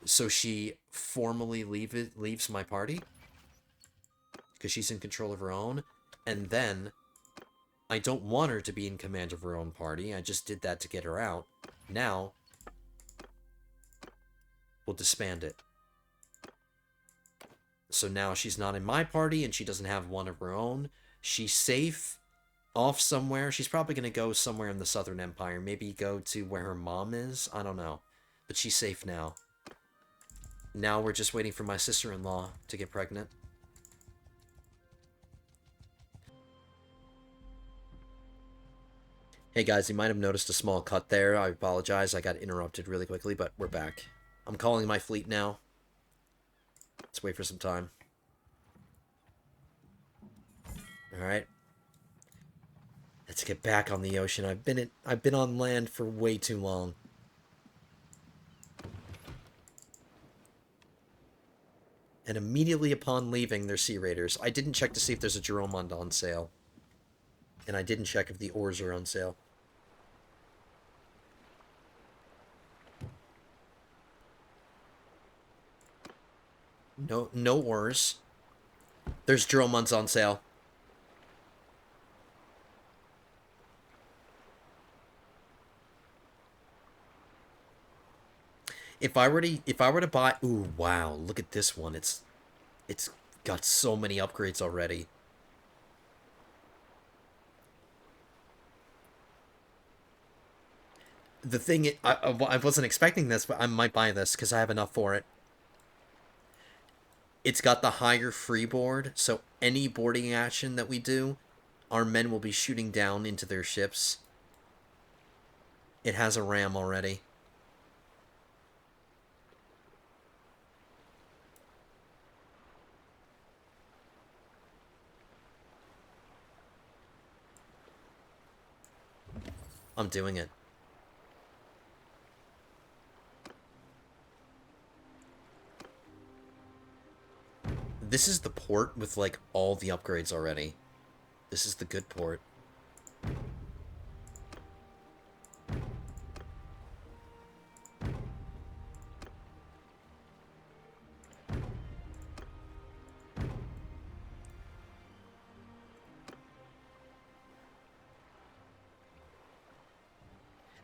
So she formally leaves my party. Because she's in control of her own. And then, I don't want her to be in command of her own party. I just did that to get her out. Now, we'll disband it. So now she's not in my party, and she doesn't have one of her own. She's safe off somewhere. She's probably going to go somewhere in the Southern Empire. Maybe go to where her mom is. I don't know. But she's safe now. Now we're just waiting for my sister-in-law to get pregnant. Hey guys, you might have noticed a small cut there. I apologize. I got interrupted really quickly, but we're back. I'm calling my fleet now. Let's wait for some time. Alright. Let's get back on the ocean. I've been on land for way too long. And immediately upon leaving, they're Sea Raiders. I didn't check to see if there's a Jeromond on sale. And I didn't check if the ores are on sale. No ores. There's Dromonds on sale. If I were to buy, ooh, wow, look at this one. It's got so many upgrades already. The thing, I wasn't expecting this, but I might buy this because I have enough for it. It's got the higher freeboard, so any boarding action that we do, our men will be shooting down into their ships. It has a ram already. I'm doing it. This is the port with, like, all the upgrades already. This is the good port.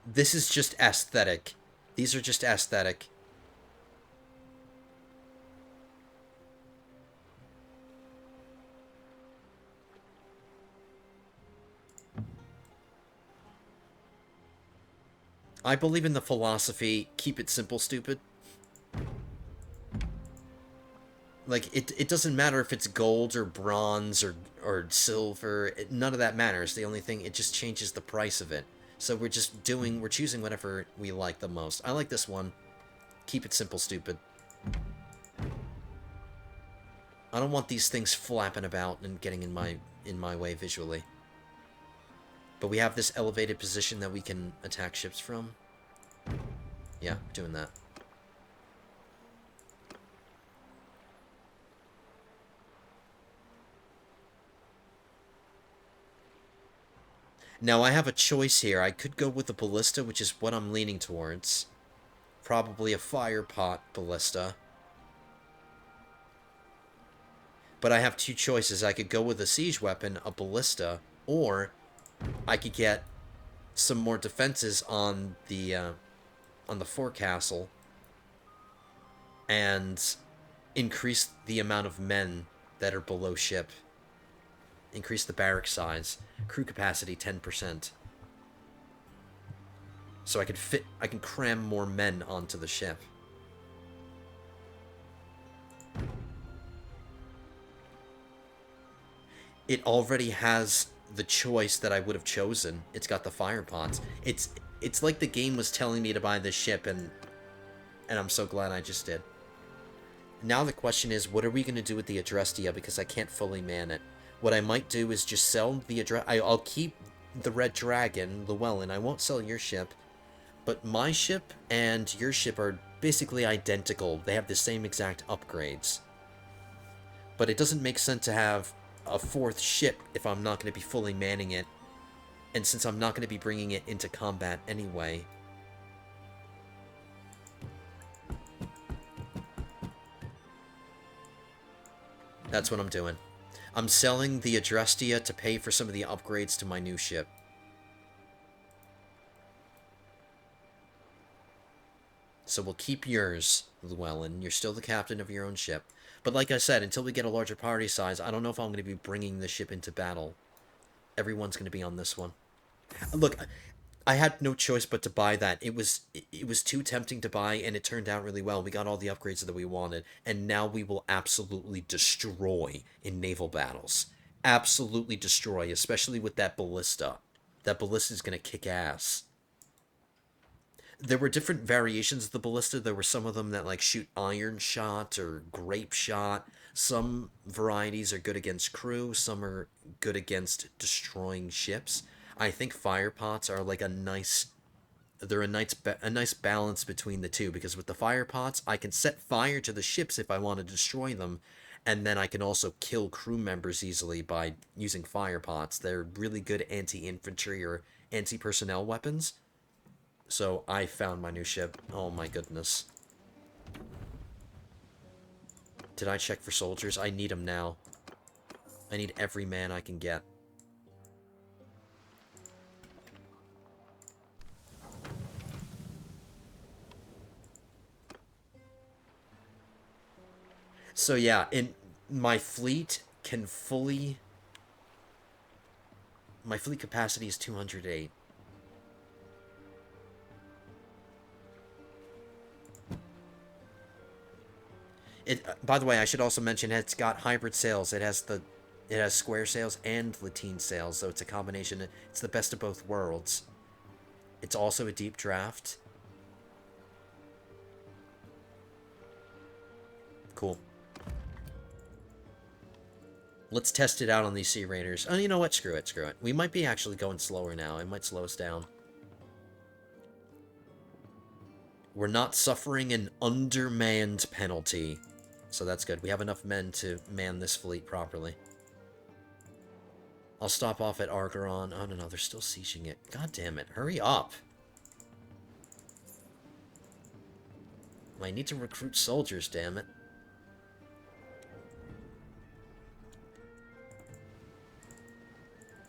This is just aesthetic. These are just aesthetic. I believe in the philosophy, keep it simple, stupid. Like, it doesn't matter if it's gold or bronze or silver. None of that matters. The only thing, it just changes the price of it. So we're choosing whatever we like the most. I like this one. Keep it simple, stupid. I don't want these things flapping about and getting in my way visually. But we have this elevated position that we can attack ships from. Yeah, doing that. Now I have a choice here. I could go with the ballista, which is what I'm leaning towards. Probably a fire pot ballista. But I have two choices. I could go with a siege weapon, a ballista, or I could get some more defenses on the forecastle and increase the amount of men that are below ship. Increase the barrack size. Crew capacity 10%. So I can cram more men onto the ship. It already has the choice that I would have chosen. It's got the fire pots. It's like the game was telling me to buy this ship, and I'm so glad I just did. Now the question is, what are we going to do with the Adrestia, because I can't fully man it. What I might do is just sell the I'll keep the Red Dragon, Llewellyn. I won't sell your ship. But my ship and your ship are basically identical. They have the same exact upgrades. But it doesn't make sense to have a fourth ship if I'm not going to be fully manning it. And since I'm not going to be bringing it into combat anyway. That's what I'm doing. I'm selling the Adrestia to pay for some of the upgrades to my new ship. So we'll keep yours, Llewellyn. You're still the captain of your own ship. But like I said, until we get a larger party size, I don't know if I'm going to be bringing the ship into battle. Everyone's going to be on this one. Look, I had no choice but to buy that. It was too tempting to buy, and it turned out really well. We got all the upgrades that we wanted, and now we will absolutely destroy in naval battles. Absolutely destroy, especially with that ballista. That ballista is going to kick ass. There were different variations of the ballista. There were some of them that like shoot iron shot or grape shot. Some varieties are good against crew. Some are good against destroying ships. I think fire pots are like a nice. They're a nice balance between the two, because with the fire pots, I can set fire to the ships if I want to destroy them, and then I can also kill crew members easily by using fire pots. They're really good anti-infantry or anti-personnel weapons. So I found my new ship. Oh my goodness. Did I check for soldiers? I need them now. I need every man I can get. So yeah, my fleet can fully... My fleet capacity is 208. By the way, I should also mention it's got hybrid sails. It has square sails and lateen sails, so it's a combination. It's the best of both worlds. It's also a deep draft. Cool. Let's test it out on these Sea Raiders. Oh, you know what? Screw it, screw it. We might be actually going slower now. It might slow us down. We're not suffering an undermanned penalty. So that's good. We have enough men to man this fleet properly. I'll stop off at Argeron. Oh, no, they're still sieging it. God damn it. Hurry up. I need to recruit soldiers, damn it.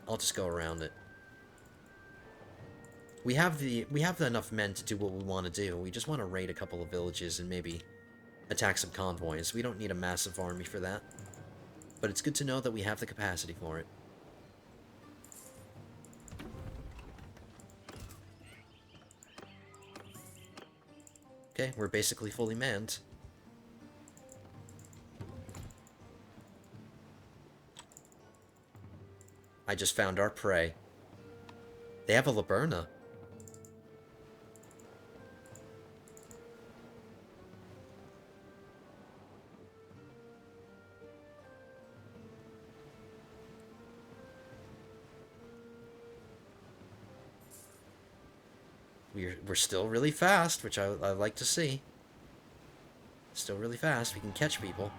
I'll just go around it. We have enough men to do what we want to do. We just want to raid a couple of villages and maybe attack some convoys. We don't need a massive army for that. But it's good to know that we have the capacity for it. Okay, we're basically fully manned. I just found our prey. They have a Laberna. We're still really fast, which I like to see. Still really fast. We can catch people.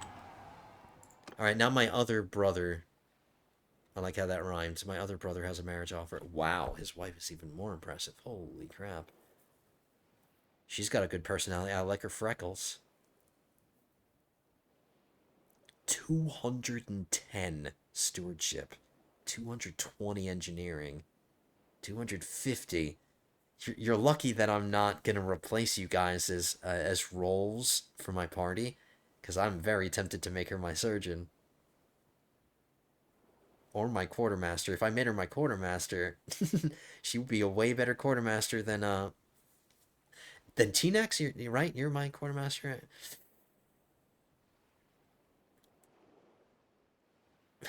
Alright, now my other brother. I like how that rhymes. My other brother has a marriage offer. Wow, his wife is even more impressive. Holy crap. She's got a good personality. I like her freckles. 210 stewardship. 220 engineering. 250. You're lucky that I'm not going to replace you guys as roles for my party, because I'm very tempted to make her my surgeon. Or my quartermaster. If I made her my quartermaster, she would be a way better quartermaster than T-Nex. You're right, you're my quartermaster.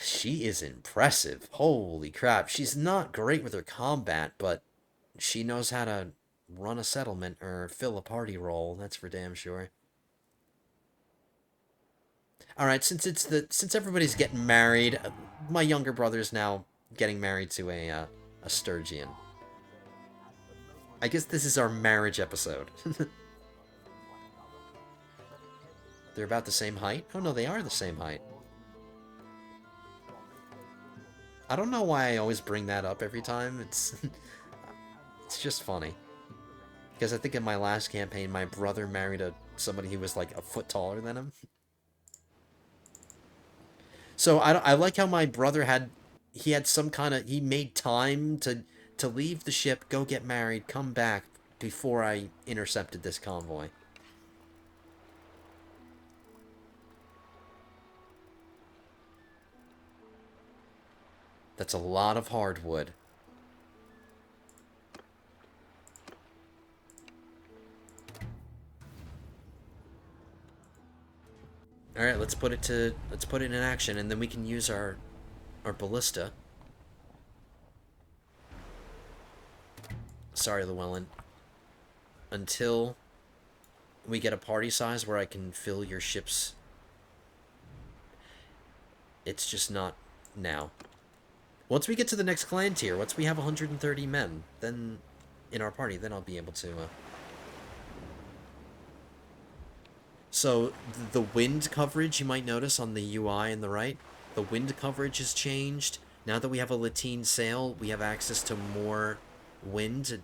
She is impressive. Holy crap. She's not great with her combat, but she knows how to run a settlement or fill a party role. That's for damn sure. All right, since everybody's getting married, my younger brother's now getting married to a Sturgian. I guess this is our marriage episode. They're about the same height? Oh no, they are the same height. I don't know why I always bring that up every time. It's just funny. Because I think in my last campaign, my brother married somebody who was like a foot taller than him. So I like how my brother he had some kind of, he made time to leave the ship, go get married, come back before I intercepted this convoy. That's a lot of hardwood. All right, let's put it in action, and then we can use our ballista. Sorry, Llewellyn. Until we get a party size where I can fill your ships. It's just not now. Once we get to the next clan tier, once we have 130 men, then in our party, then I'll be able to. So the wind coverage, you might notice on the UI on the right, the wind coverage has changed. Now that we have a Latine sail, we have access to more wind at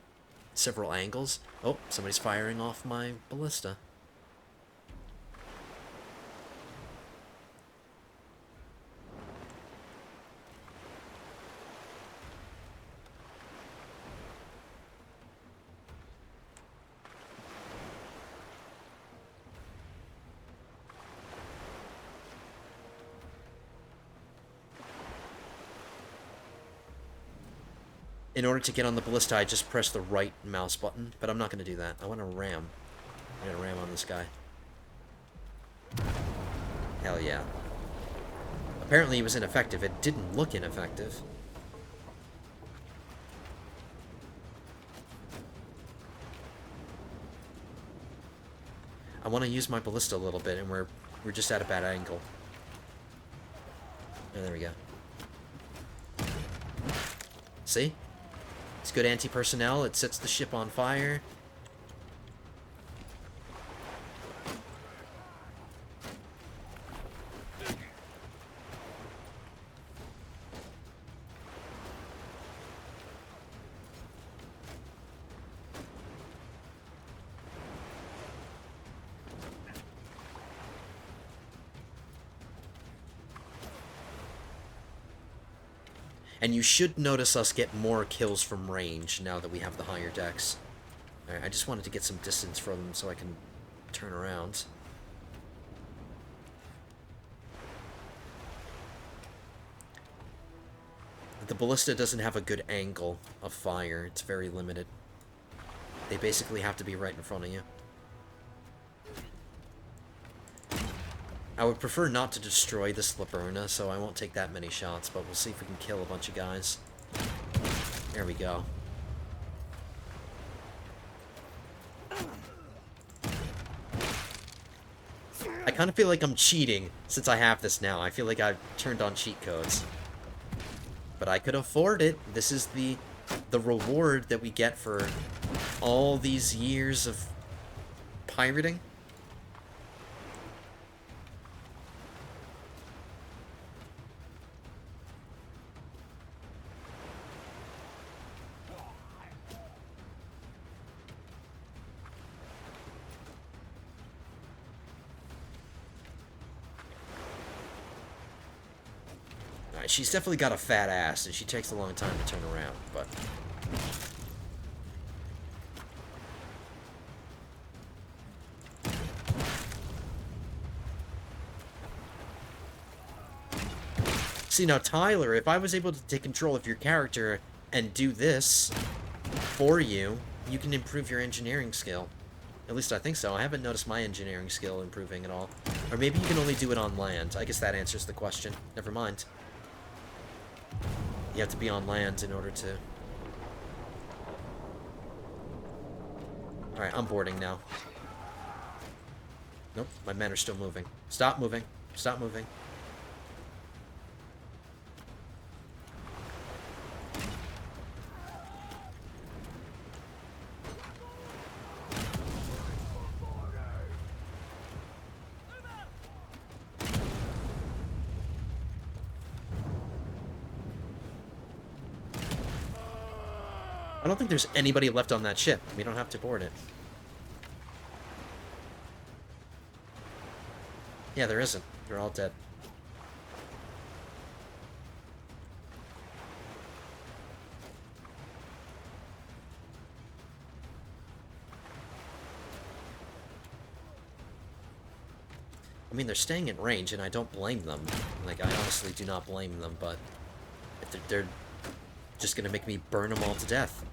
several angles. Oh, somebody's firing off my ballista. In order to get on the ballista, I just press the right mouse button, but I'm not going to do that. I want to ram. I got to ram on this guy. Hell yeah. Apparently it was ineffective. It didn't look ineffective. I want to use my ballista a little bit, and we're just at a bad angle. Oh, there we go. See? It's good anti-personnel. It sets the ship on fire. And you should notice us get more kills from range now that we have the higher decks. Alright, I just wanted to get some distance from them so I can turn around. The ballista doesn't have a good angle of fire. It's very limited. They basically have to be right in front of you. I would prefer not to destroy this Laberna, so I won't take that many shots, but we'll see if we can kill a bunch of guys. There we go. I kind of feel like I'm cheating since I have this now. I feel like I've turned on cheat codes. But I could afford it. This is the reward that we get for all these years of pirating. She's definitely got a fat ass, and she takes a long time to turn around, but... See, now, Tyler, if I was able to take control of your character and do this for you, you can improve your engineering skill. At least I think so. I haven't noticed my engineering skill improving at all. Or maybe you can only do it on land. I guess that answers the question. Never mind. You have to be on land in order to... Alright, I'm boarding now. Nope, my men are still moving. Stop moving. Stop moving. I don't think there's anybody left on that ship. We don't have to board it. Yeah, there isn't. They're all dead. I mean, they're staying in range, and I don't blame them. Like, I honestly do not blame them, but if they're just gonna make me burn them all to death.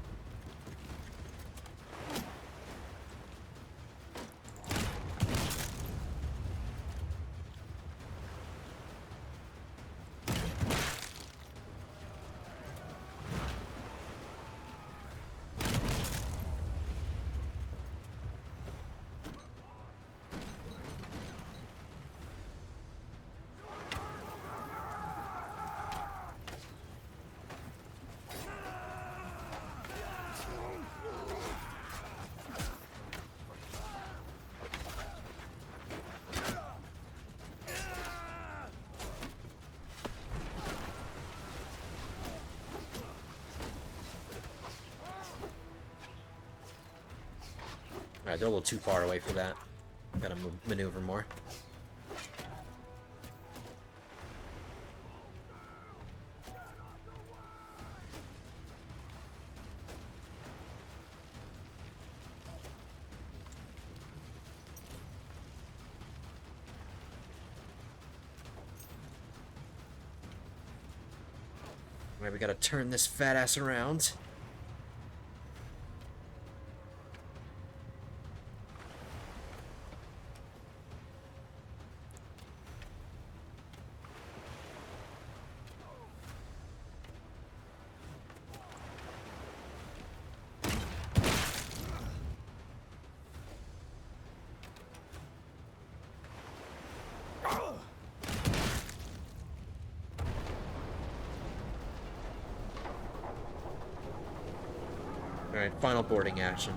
Alright, they're a little too far away for that. Gotta maneuver more. Alright, we gotta turn this fat ass around. Alright, final boarding action.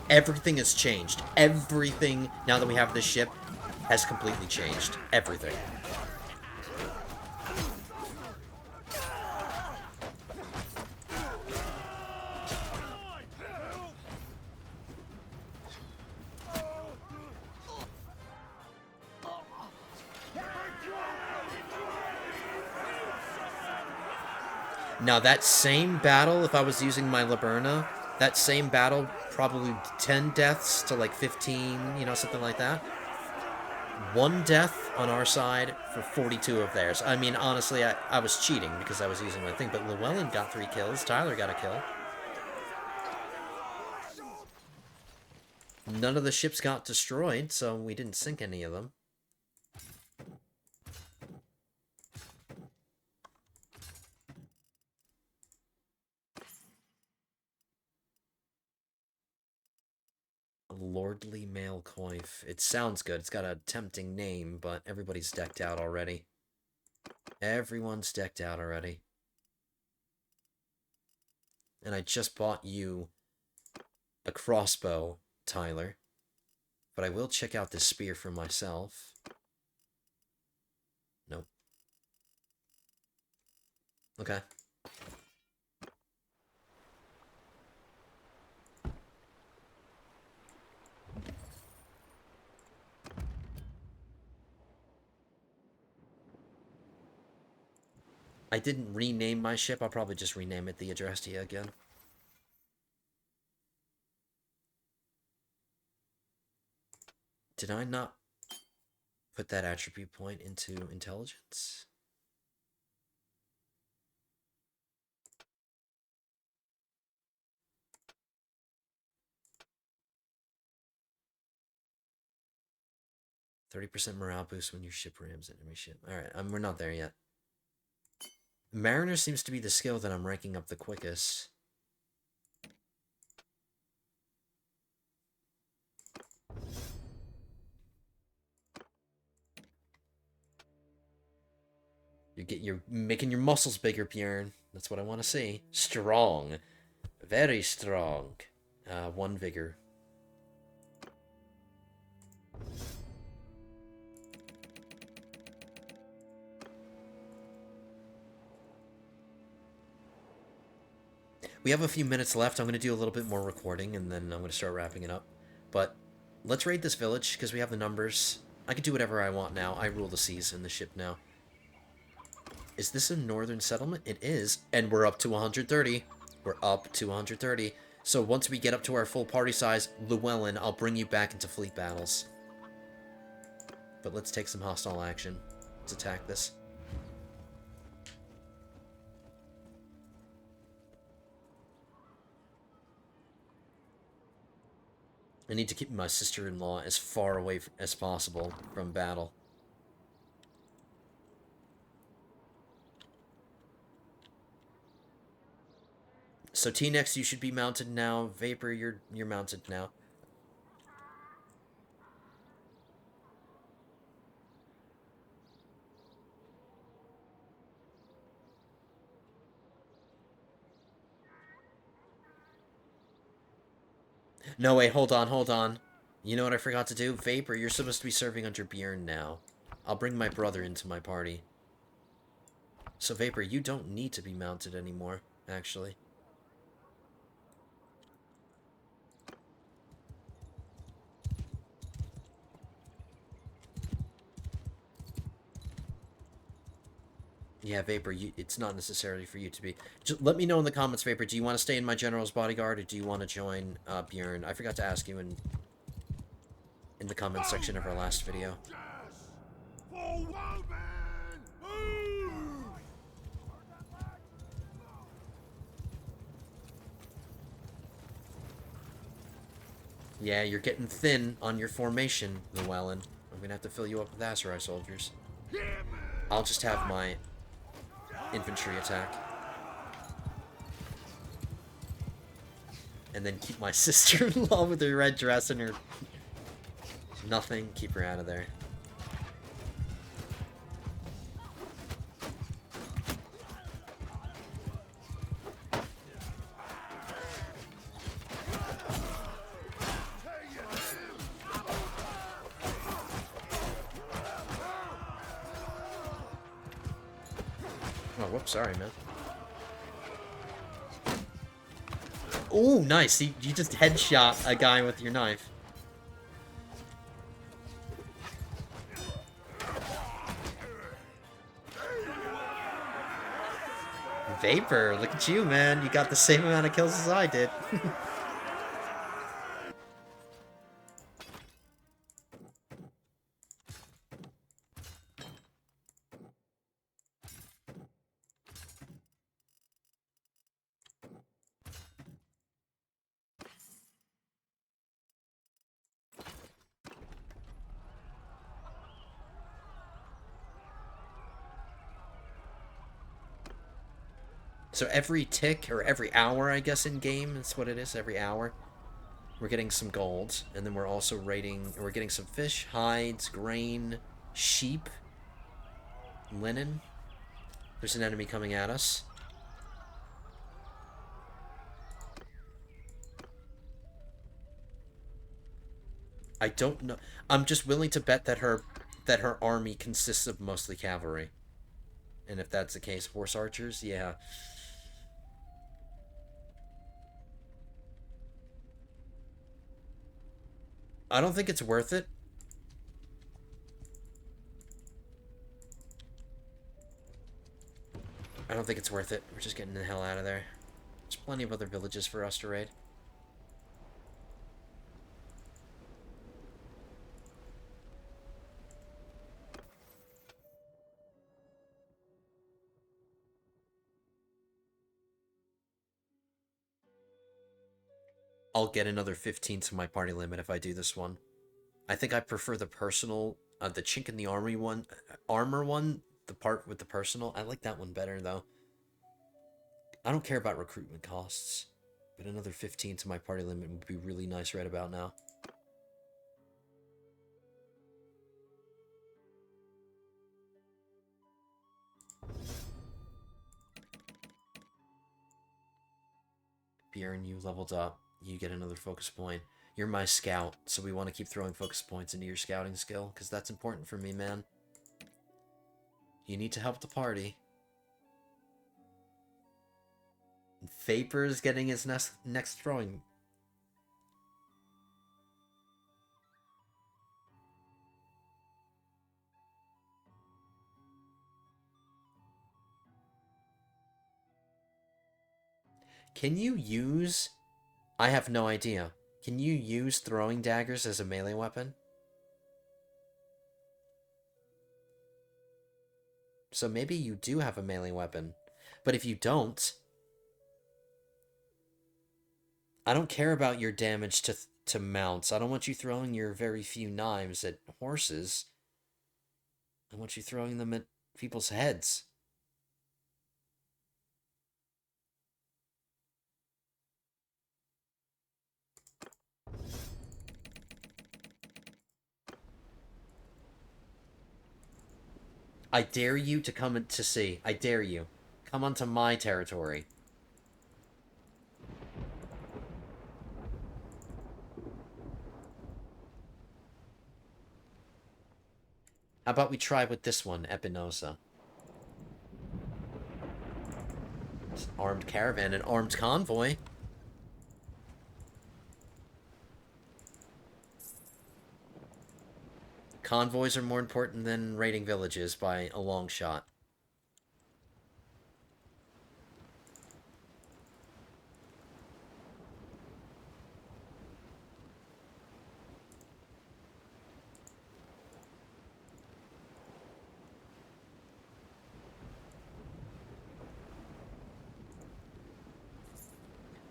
Everything has changed. Everything, now that we have this ship, has completely changed. Everything. Now, that same battle, if I was using my Laberna, that same battle, probably 10 deaths to like 15, you know, something like that. One death on our side for 42 of theirs. I mean, honestly, I was cheating because I was using my thing, but Llewellyn got 3 kills. Tyler got a kill. None of the ships got destroyed, so we didn't sink any of them. Lordly Male Coif. It sounds good. It's got a tempting name, but everybody's decked out already. Everyone's decked out already. And I just bought you a crossbow, Tyler. But I will check out this spear for myself. Nope. Okay. I didn't rename my ship. I'll probably just rename it the Adrestia again. Did I not put that attribute point into intelligence? %30 morale boost when your ship rams enemy ship. Alright, we're not there yet. Mariner seems to be the skill that I'm ranking up the quickest. You're making your muscles bigger, Bjorn. That's what I want to see. Strong. Very strong. 1 vigor. We have a few minutes left. I'm going to do a little bit more recording, and then I'm going to start wrapping it up. But let's raid this village, because we have the numbers. I can do whatever I want now. I rule the seas in the ship now. Is this a northern settlement? It is, and we're up to 130. We're up to 130. So once we get up to our full party size, Llewellyn, I'll bring you back into fleet battles. But let's take some hostile action. Let's attack this. I need to keep my sister-in-law as far away as possible from battle. So T-Nex, you should be mounted now. Vapor, you're mounted now. No, wait, hold on. You know what I forgot to do? Vapor, you're supposed to be serving under Bjorn now. I'll bring my brother into my party. So Vapor, you don't need to be mounted anymore, actually. Yeah, Vapor, it's not necessarily for you to be. Just let me know in the comments, Vapor. Do you want to stay in my general's bodyguard, or do you want to join Bjorn? I forgot to ask you in the comments section of our last video. Yeah, you're getting thin on your formation, Llewellyn. I'm gonna have to fill you up with Aserai soldiers. I'll just have my infantry attack. And then keep my sister-in-law with her red dress and her... nothing. Keep her out of there. Oh, whoops, sorry, man. Ooh, nice. You just headshot a guy with your knife. Vapor, look at you, man. You got the same amount of kills as I did. So every tick, or every hour, I guess, in game, that's what it is, every hour, we're getting some gold, and then we're also we're getting some fish, hides, grain, sheep, linen. There's an enemy coming at us. I don't know. I'm just willing to bet that her army consists of mostly cavalry. And if that's the case, horse archers, yeah. I don't think it's worth it. I don't think it's worth it. We're just getting the hell out of there. There's plenty of other villages for us to raid. I'll get another 15 to my party limit if I do this one. I think I prefer the personal, the chink in the armor one, the part with the personal. I like that one better, though. I don't care about recruitment costs, but another 15 to my party limit would be really nice right about now. Bjorn, you leveled up. You get another focus point. You're my scout, so we want to keep throwing focus points into your scouting skill, because that's important for me, man. You need to help the party. Vapor's getting his next throwing. Can you use... I have no idea. Can you use throwing daggers as a melee weapon? So maybe you do have a melee weapon. But if you don't... I don't care about your damage to mounts. I don't want you throwing your very few knives at horses. I want you throwing them at people's heads. I dare you to come to see. I dare you. Come onto my territory. How about we try with this one, Epinosa? It's an armed caravan, an armed convoy. Convoys are more important than raiding villages by a long shot.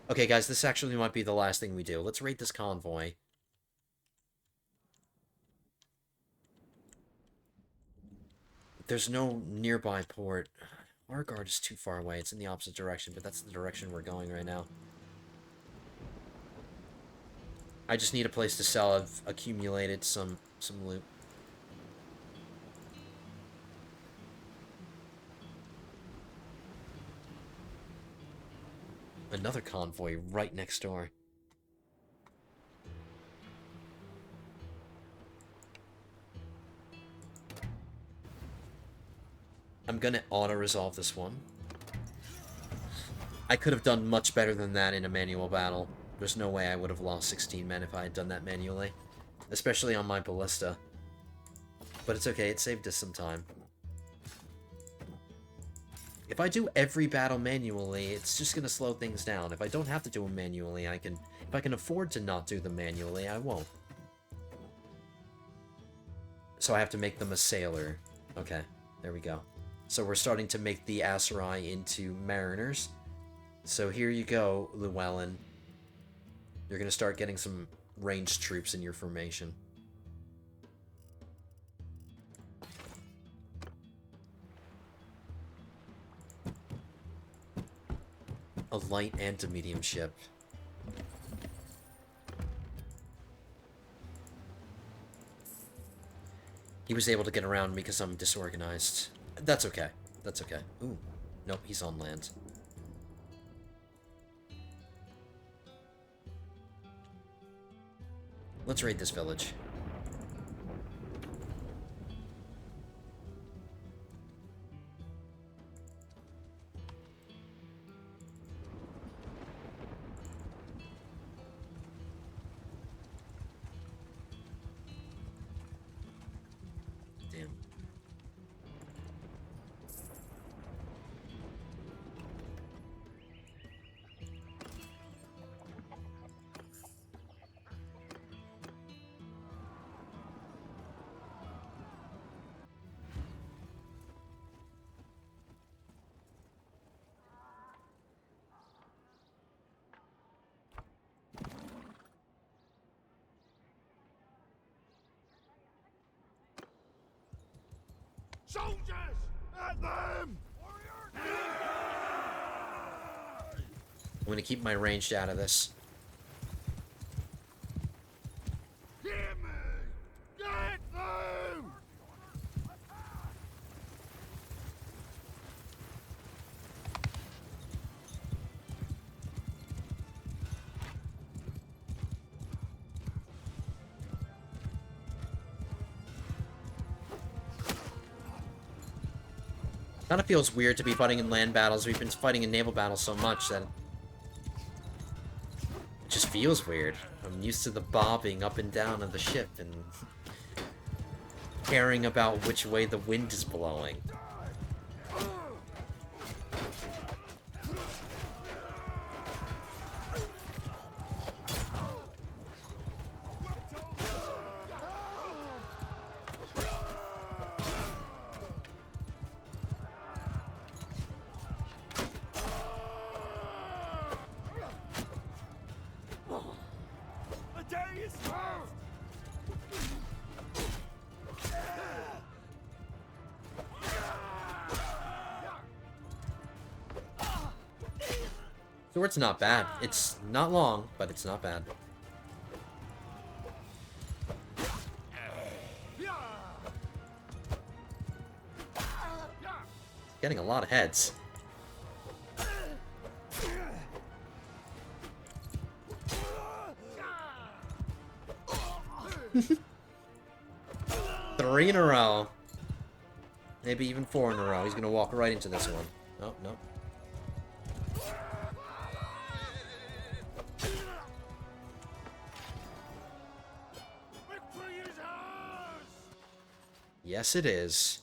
Okay, guys, this actually might be the last thing we do. Let's raid this convoy. There's no nearby port. Our guard is too far away. It's in the opposite direction, but that's the direction we're going right now. I just need a place to sell. I've accumulated some loot. Another convoy right next door. I'm gonna auto-resolve this one. I could have done much better than that in a manual battle. There's no way I would have lost 16 men if I had done that manually. Especially on my ballista. But it's okay, it saved us some time. If I do every battle manually, it's just gonna slow things down. If I don't have to do them manually, I can... If I can afford to not do them manually, I won't. So I have to make them a sailor. Okay, there we go. So we're starting to make the Aserai into mariners. So here you go, Llewellyn. You're gonna start getting some ranged troops in your formation. A light and a medium ship. He was able to get around me because I'm disorganized. That's okay. That's okay. Ooh. Nope, he's on land. Let's raid this village. Damn. Soldiers! At them! I'm gonna keep my ranged out of this. Hear me! Get them! Kind of feels weird to be fighting in land battles. We've been fighting in naval battles so much that it just feels weird. I'm used to the bobbing up and down of the ship and caring about which way the wind is blowing. Sword's not bad. It's not long, but it's not bad. Getting a lot of heads. Three in a row. Maybe even four in a row. He's gonna walk right into this one. Oh, no. Yes, it is.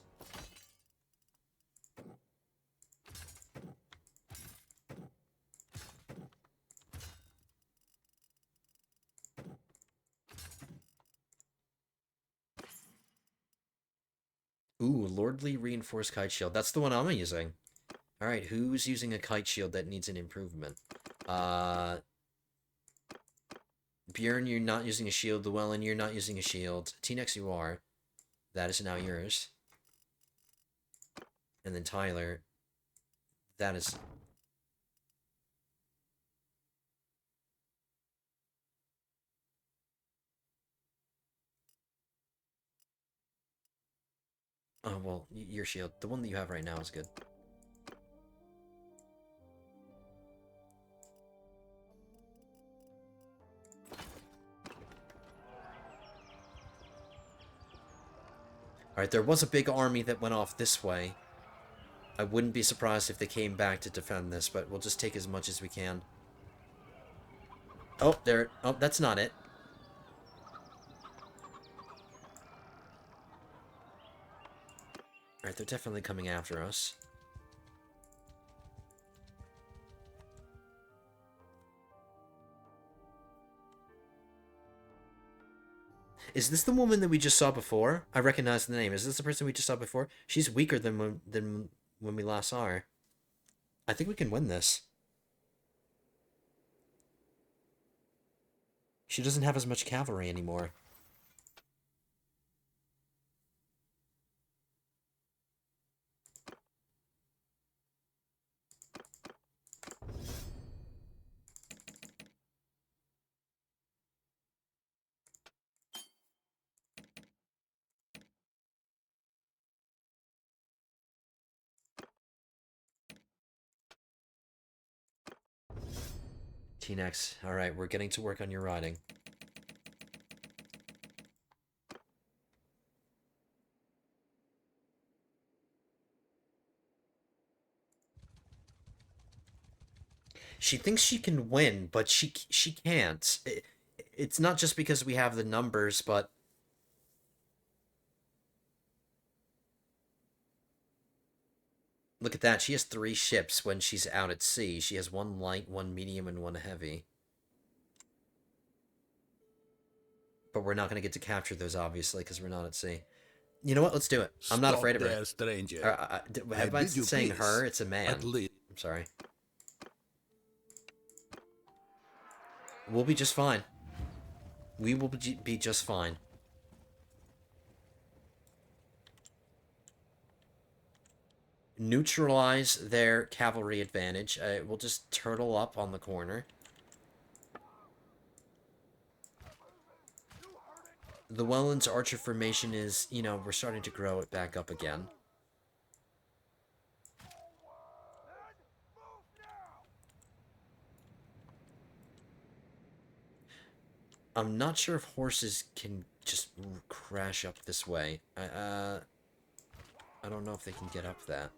Ooh, Lordly Reinforced Kite Shield. That's the one I'm using. Alright, who's using a kite shield that needs an improvement? Bjorn, you're not using a shield. Llewellyn, you're not using a shield. T-Nex, you are. That is now yours. And then Tyler, that is... Oh, well, your shield. The one that you have right now is good. Alright, there was a big army that went off this way. I wouldn't be surprised if they came back to defend this, but we'll just take as much as we can. Oh, there... Oh, that's not it. Alright, they're definitely coming after us. Is this the woman that we just saw before? I recognize the name. Is this the person we just saw before? She's weaker than when we last saw her. I think we can win this. She doesn't have as much cavalry anymore. T-Nex, alright, we're getting to work on your riding. She thinks she can win, but she can't. It's not just because we have the numbers, but... Look at that, she has 3 ships when she's out at sea. She has 1 light, 1 medium, and 1 heavy. But we're not going to get to capture those, obviously, because we're not at sea. You know what? Let's do it. I'm not afraid of her. There, stranger. Have I saying her? It's a man. I'm sorry. We'll be just fine. We will be just fine. Neutralize their cavalry advantage. We'll just turtle up on the corner. The Welland's archer formation is, you know, we're starting to grow it back up again. I'm not sure if horses can just crash up this way. I don't know if they can get up that.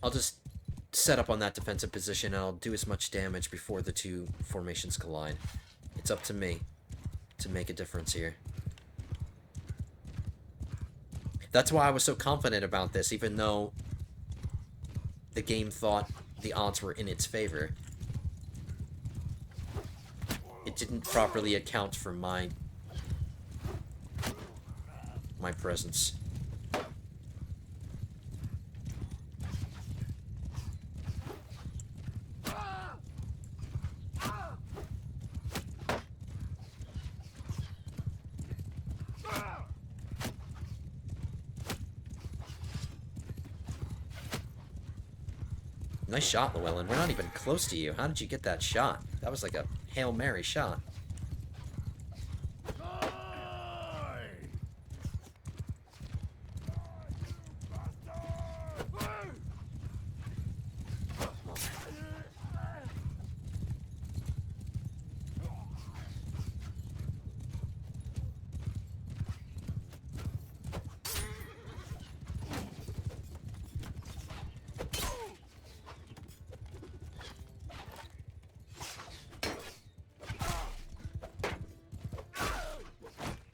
I'll just set up on that defensive position and I'll do as much damage before the 2 formations collide. It's up to me to make a difference here. That's why I was so confident about this, even though the game thought the odds were in its favor. It didn't properly account for my presence. Nice shot, Llewellyn. We're not even close to you. How did you get that shot? That was like a Hail Mary shot.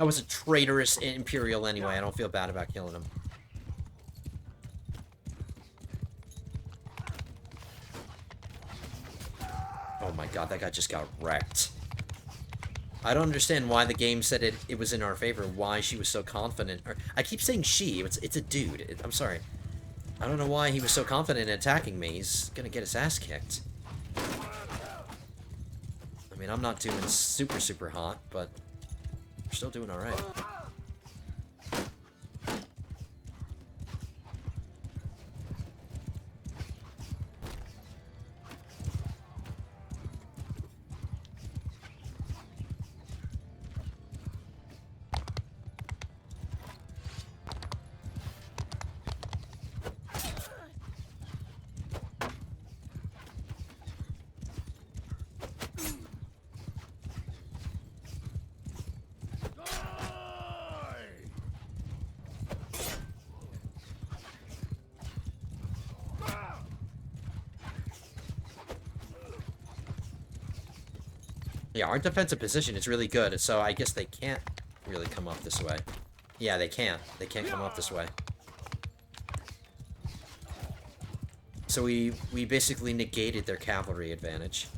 I was a traitorous Imperial anyway. I don't feel bad about killing him. Oh my god, that guy just got wrecked. I don't understand why the game said it was in our favor, why she was so confident. Or, I keep saying she, it's a dude. I'm sorry. I don't know why he was so confident in attacking me. He's gonna get his ass kicked. I mean, I'm not doing super hot, but we're still doing alright. Yeah, our defensive position is really good, so I guess they can't really come up this way. Yeah, they can't. They can't come up this way. So we basically negated their cavalry advantage.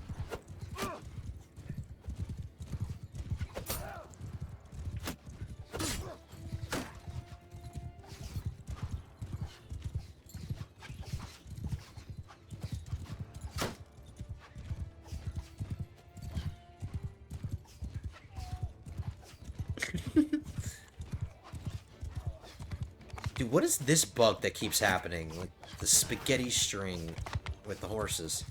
Dude, what is this bug that keeps happening? Like, the spaghetti string with the horses.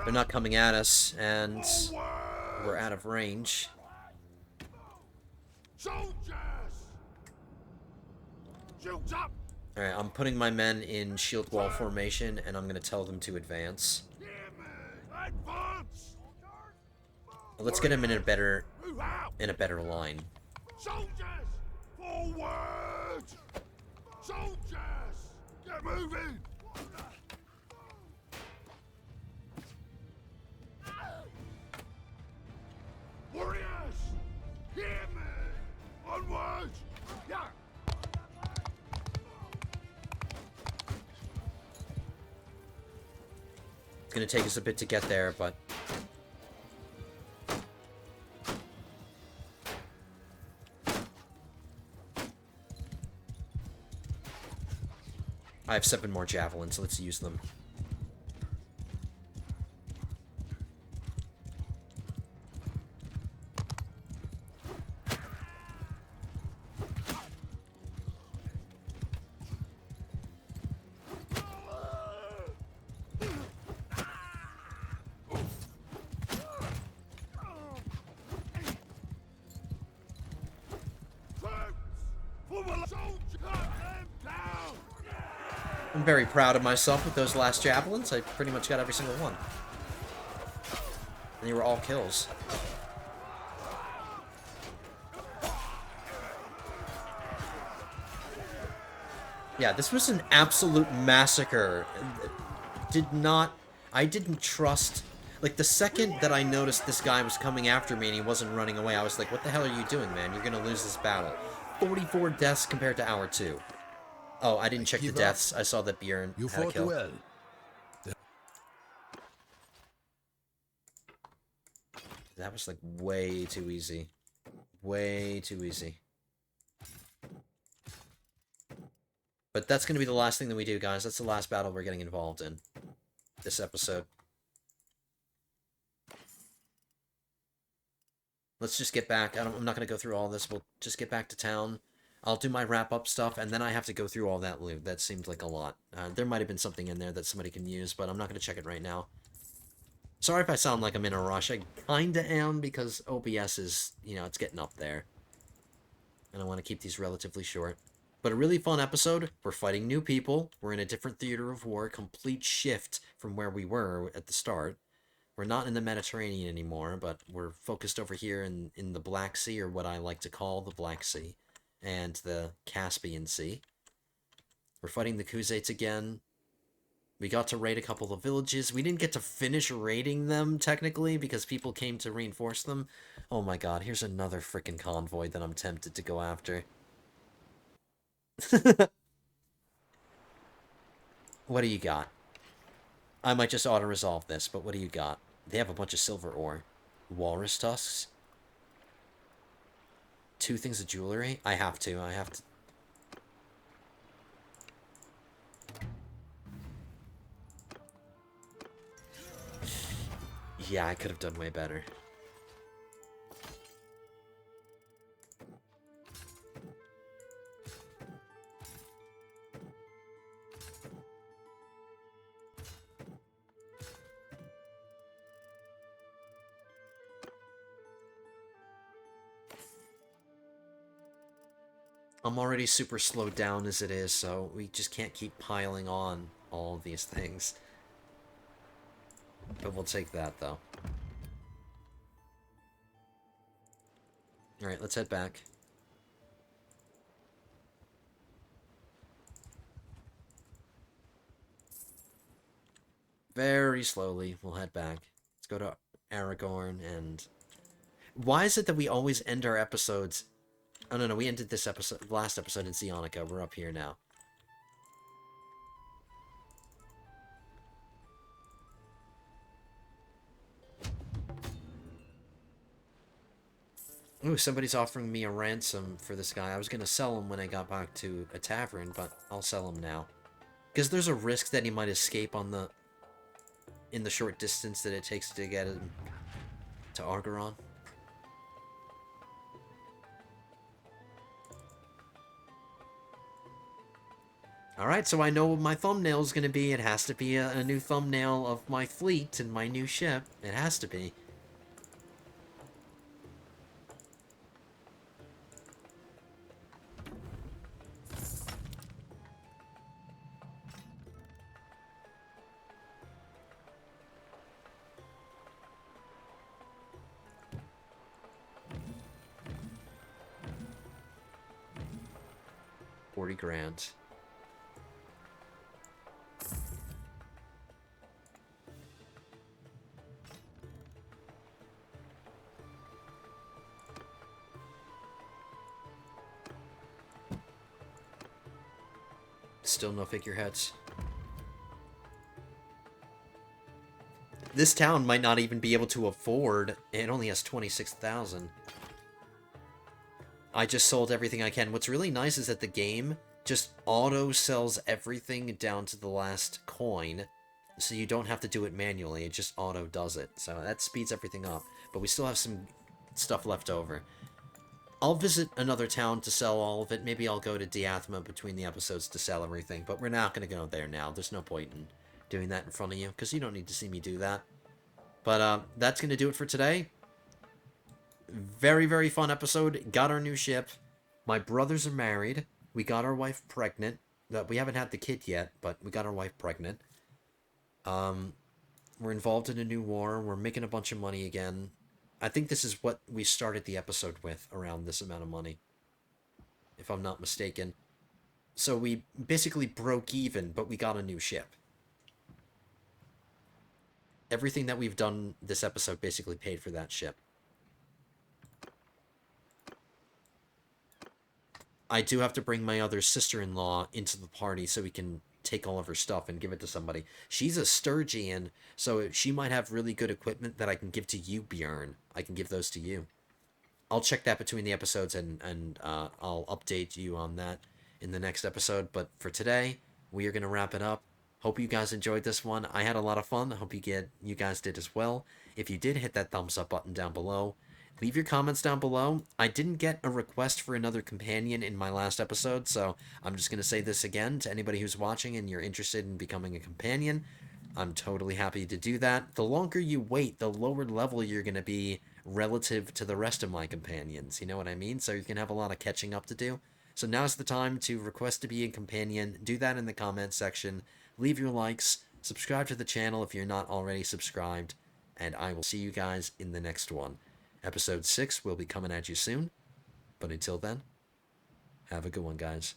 They're not coming at us, and we're out of range. Soldiers! Shields up! Alright, I'm putting my men in shield wall formation, and I'm going to tell them to advance. Hear me! Advance! Let's get them in a better Move out! line. Soldiers! Forward! Soldiers! Get moving! Warriors! Hear me! Onward! Yeah! It's going to take us a bit to get there, but... I have 7 more javelins, so let's use them. I'm very proud of myself with those last javelins. I pretty much got every single one. And they were all kills. Yeah, this was an absolute massacre. I didn't trust... Like, the second that I noticed this guy was coming after me and he wasn't running away, I was like, what the hell are you doing, man? You're gonna lose this battle. 44 deaths compared to our 2. Oh, I didn't check the deaths. I saw that Bjorn had a kill. Well. That was, like, way too easy. Way too easy. But that's going to be the last thing that we do, guys. That's the last battle we're getting involved in this episode. Let's just get back. I'm not going to go through all this. We'll just get back to town. I'll do my wrap-up stuff, and then I have to go through all that loot. That seemed like a lot. There might have been something in there that somebody can use, but I'm not going to check it right now. Sorry if I sound like I'm in a rush. I kinda am, because OBS is, it's getting up there. And I want to keep these relatively short. But a really fun episode. We're fighting new people. We're in a different theater of war. Complete shift from where we were at the start. We're not in the Mediterranean anymore, but we're focused over here in the Black Sea, or what I like to call the Black Sea, and the Caspian Sea. We're fighting the Khuzaits again. We got to raid a couple of villages. We didn't get to finish raiding them, technically, because people came to reinforce them. Oh my god, here's another frickin' convoy that I'm tempted to go after. What do you got? I might just auto-resolve this, but what do you got? They have a bunch of silver ore. Walrus tusks? 2 things of jewelry? I have to. Yeah, I could have done way better. I'm already super slowed down as it is, so we just can't keep piling on all of these things. But we'll take that, though. Alright, let's head back. Very slowly, we'll head back. Let's go to Aragorn and... Why is it that we always end our episodes... Oh, no, we ended this episode, last episode in Sionica. We're up here now. Ooh, somebody's offering me a ransom for this guy. I was going to sell him when I got back to a tavern, but I'll sell him now. Because there's a risk that he might escape on the... in the short distance that it takes to get him to Argoron. Alright, so I know what my thumbnail is going to be. It has to be a new thumbnail of my fleet and my new ship. It has to be. $40,000. Still no figureheads. This town might not even be able to afford. It only has 26,000. I just sold everything I can. What's really nice is that the game just auto sells everything down to the last coin, so you don't have to do it manually. It just auto does it. So that speeds everything up. But we still have some stuff left over. I'll visit another town to sell all of it. Maybe I'll go to Diathma between the episodes to sell everything. But we're not going to go there now. There's no point in doing that in front of you, because you don't need to see me do that. But that's going to do it for today. Very, very fun episode. Got our new ship. My brothers are married. We got our wife pregnant. We haven't had the kid yet, but we got our wife pregnant. We're involved in a new war. We're making a bunch of money again. I think this is what we started the episode with, around this amount of money, if I'm not mistaken. So we basically broke even, but we got a new ship. Everything that we've done this episode basically paid for that ship. I do have to bring my other sister-in-law into the party so we can take all of her stuff and give it to somebody. She's a Sturgian, so she might have really good equipment that I can give to you, Bjorn. I can give those to you. I'll check that between the episodes, and I'll update you on that in the next episode. But for today, we are going to wrap it up. Hope you guys enjoyed this one. I had a lot of fun. I hope you guys did as well. If you did, hit that thumbs up button down below. Leave your comments down below. I didn't get a request for another companion in my last episode, so I'm just going to say this again to anybody who's watching and you're interested in becoming a companion. I'm totally happy to do that. The longer you wait, the lower level you're going to be relative to the rest of my companions. You know what I mean? So you're going to have a lot of catching up to do. So now's the time to request to be a companion. Do that in the comments section. Leave your likes. Subscribe to the channel if you're not already subscribed. And I will see you guys in the next one. Episode 6 will be coming at you soon. But until then, have a good one, guys.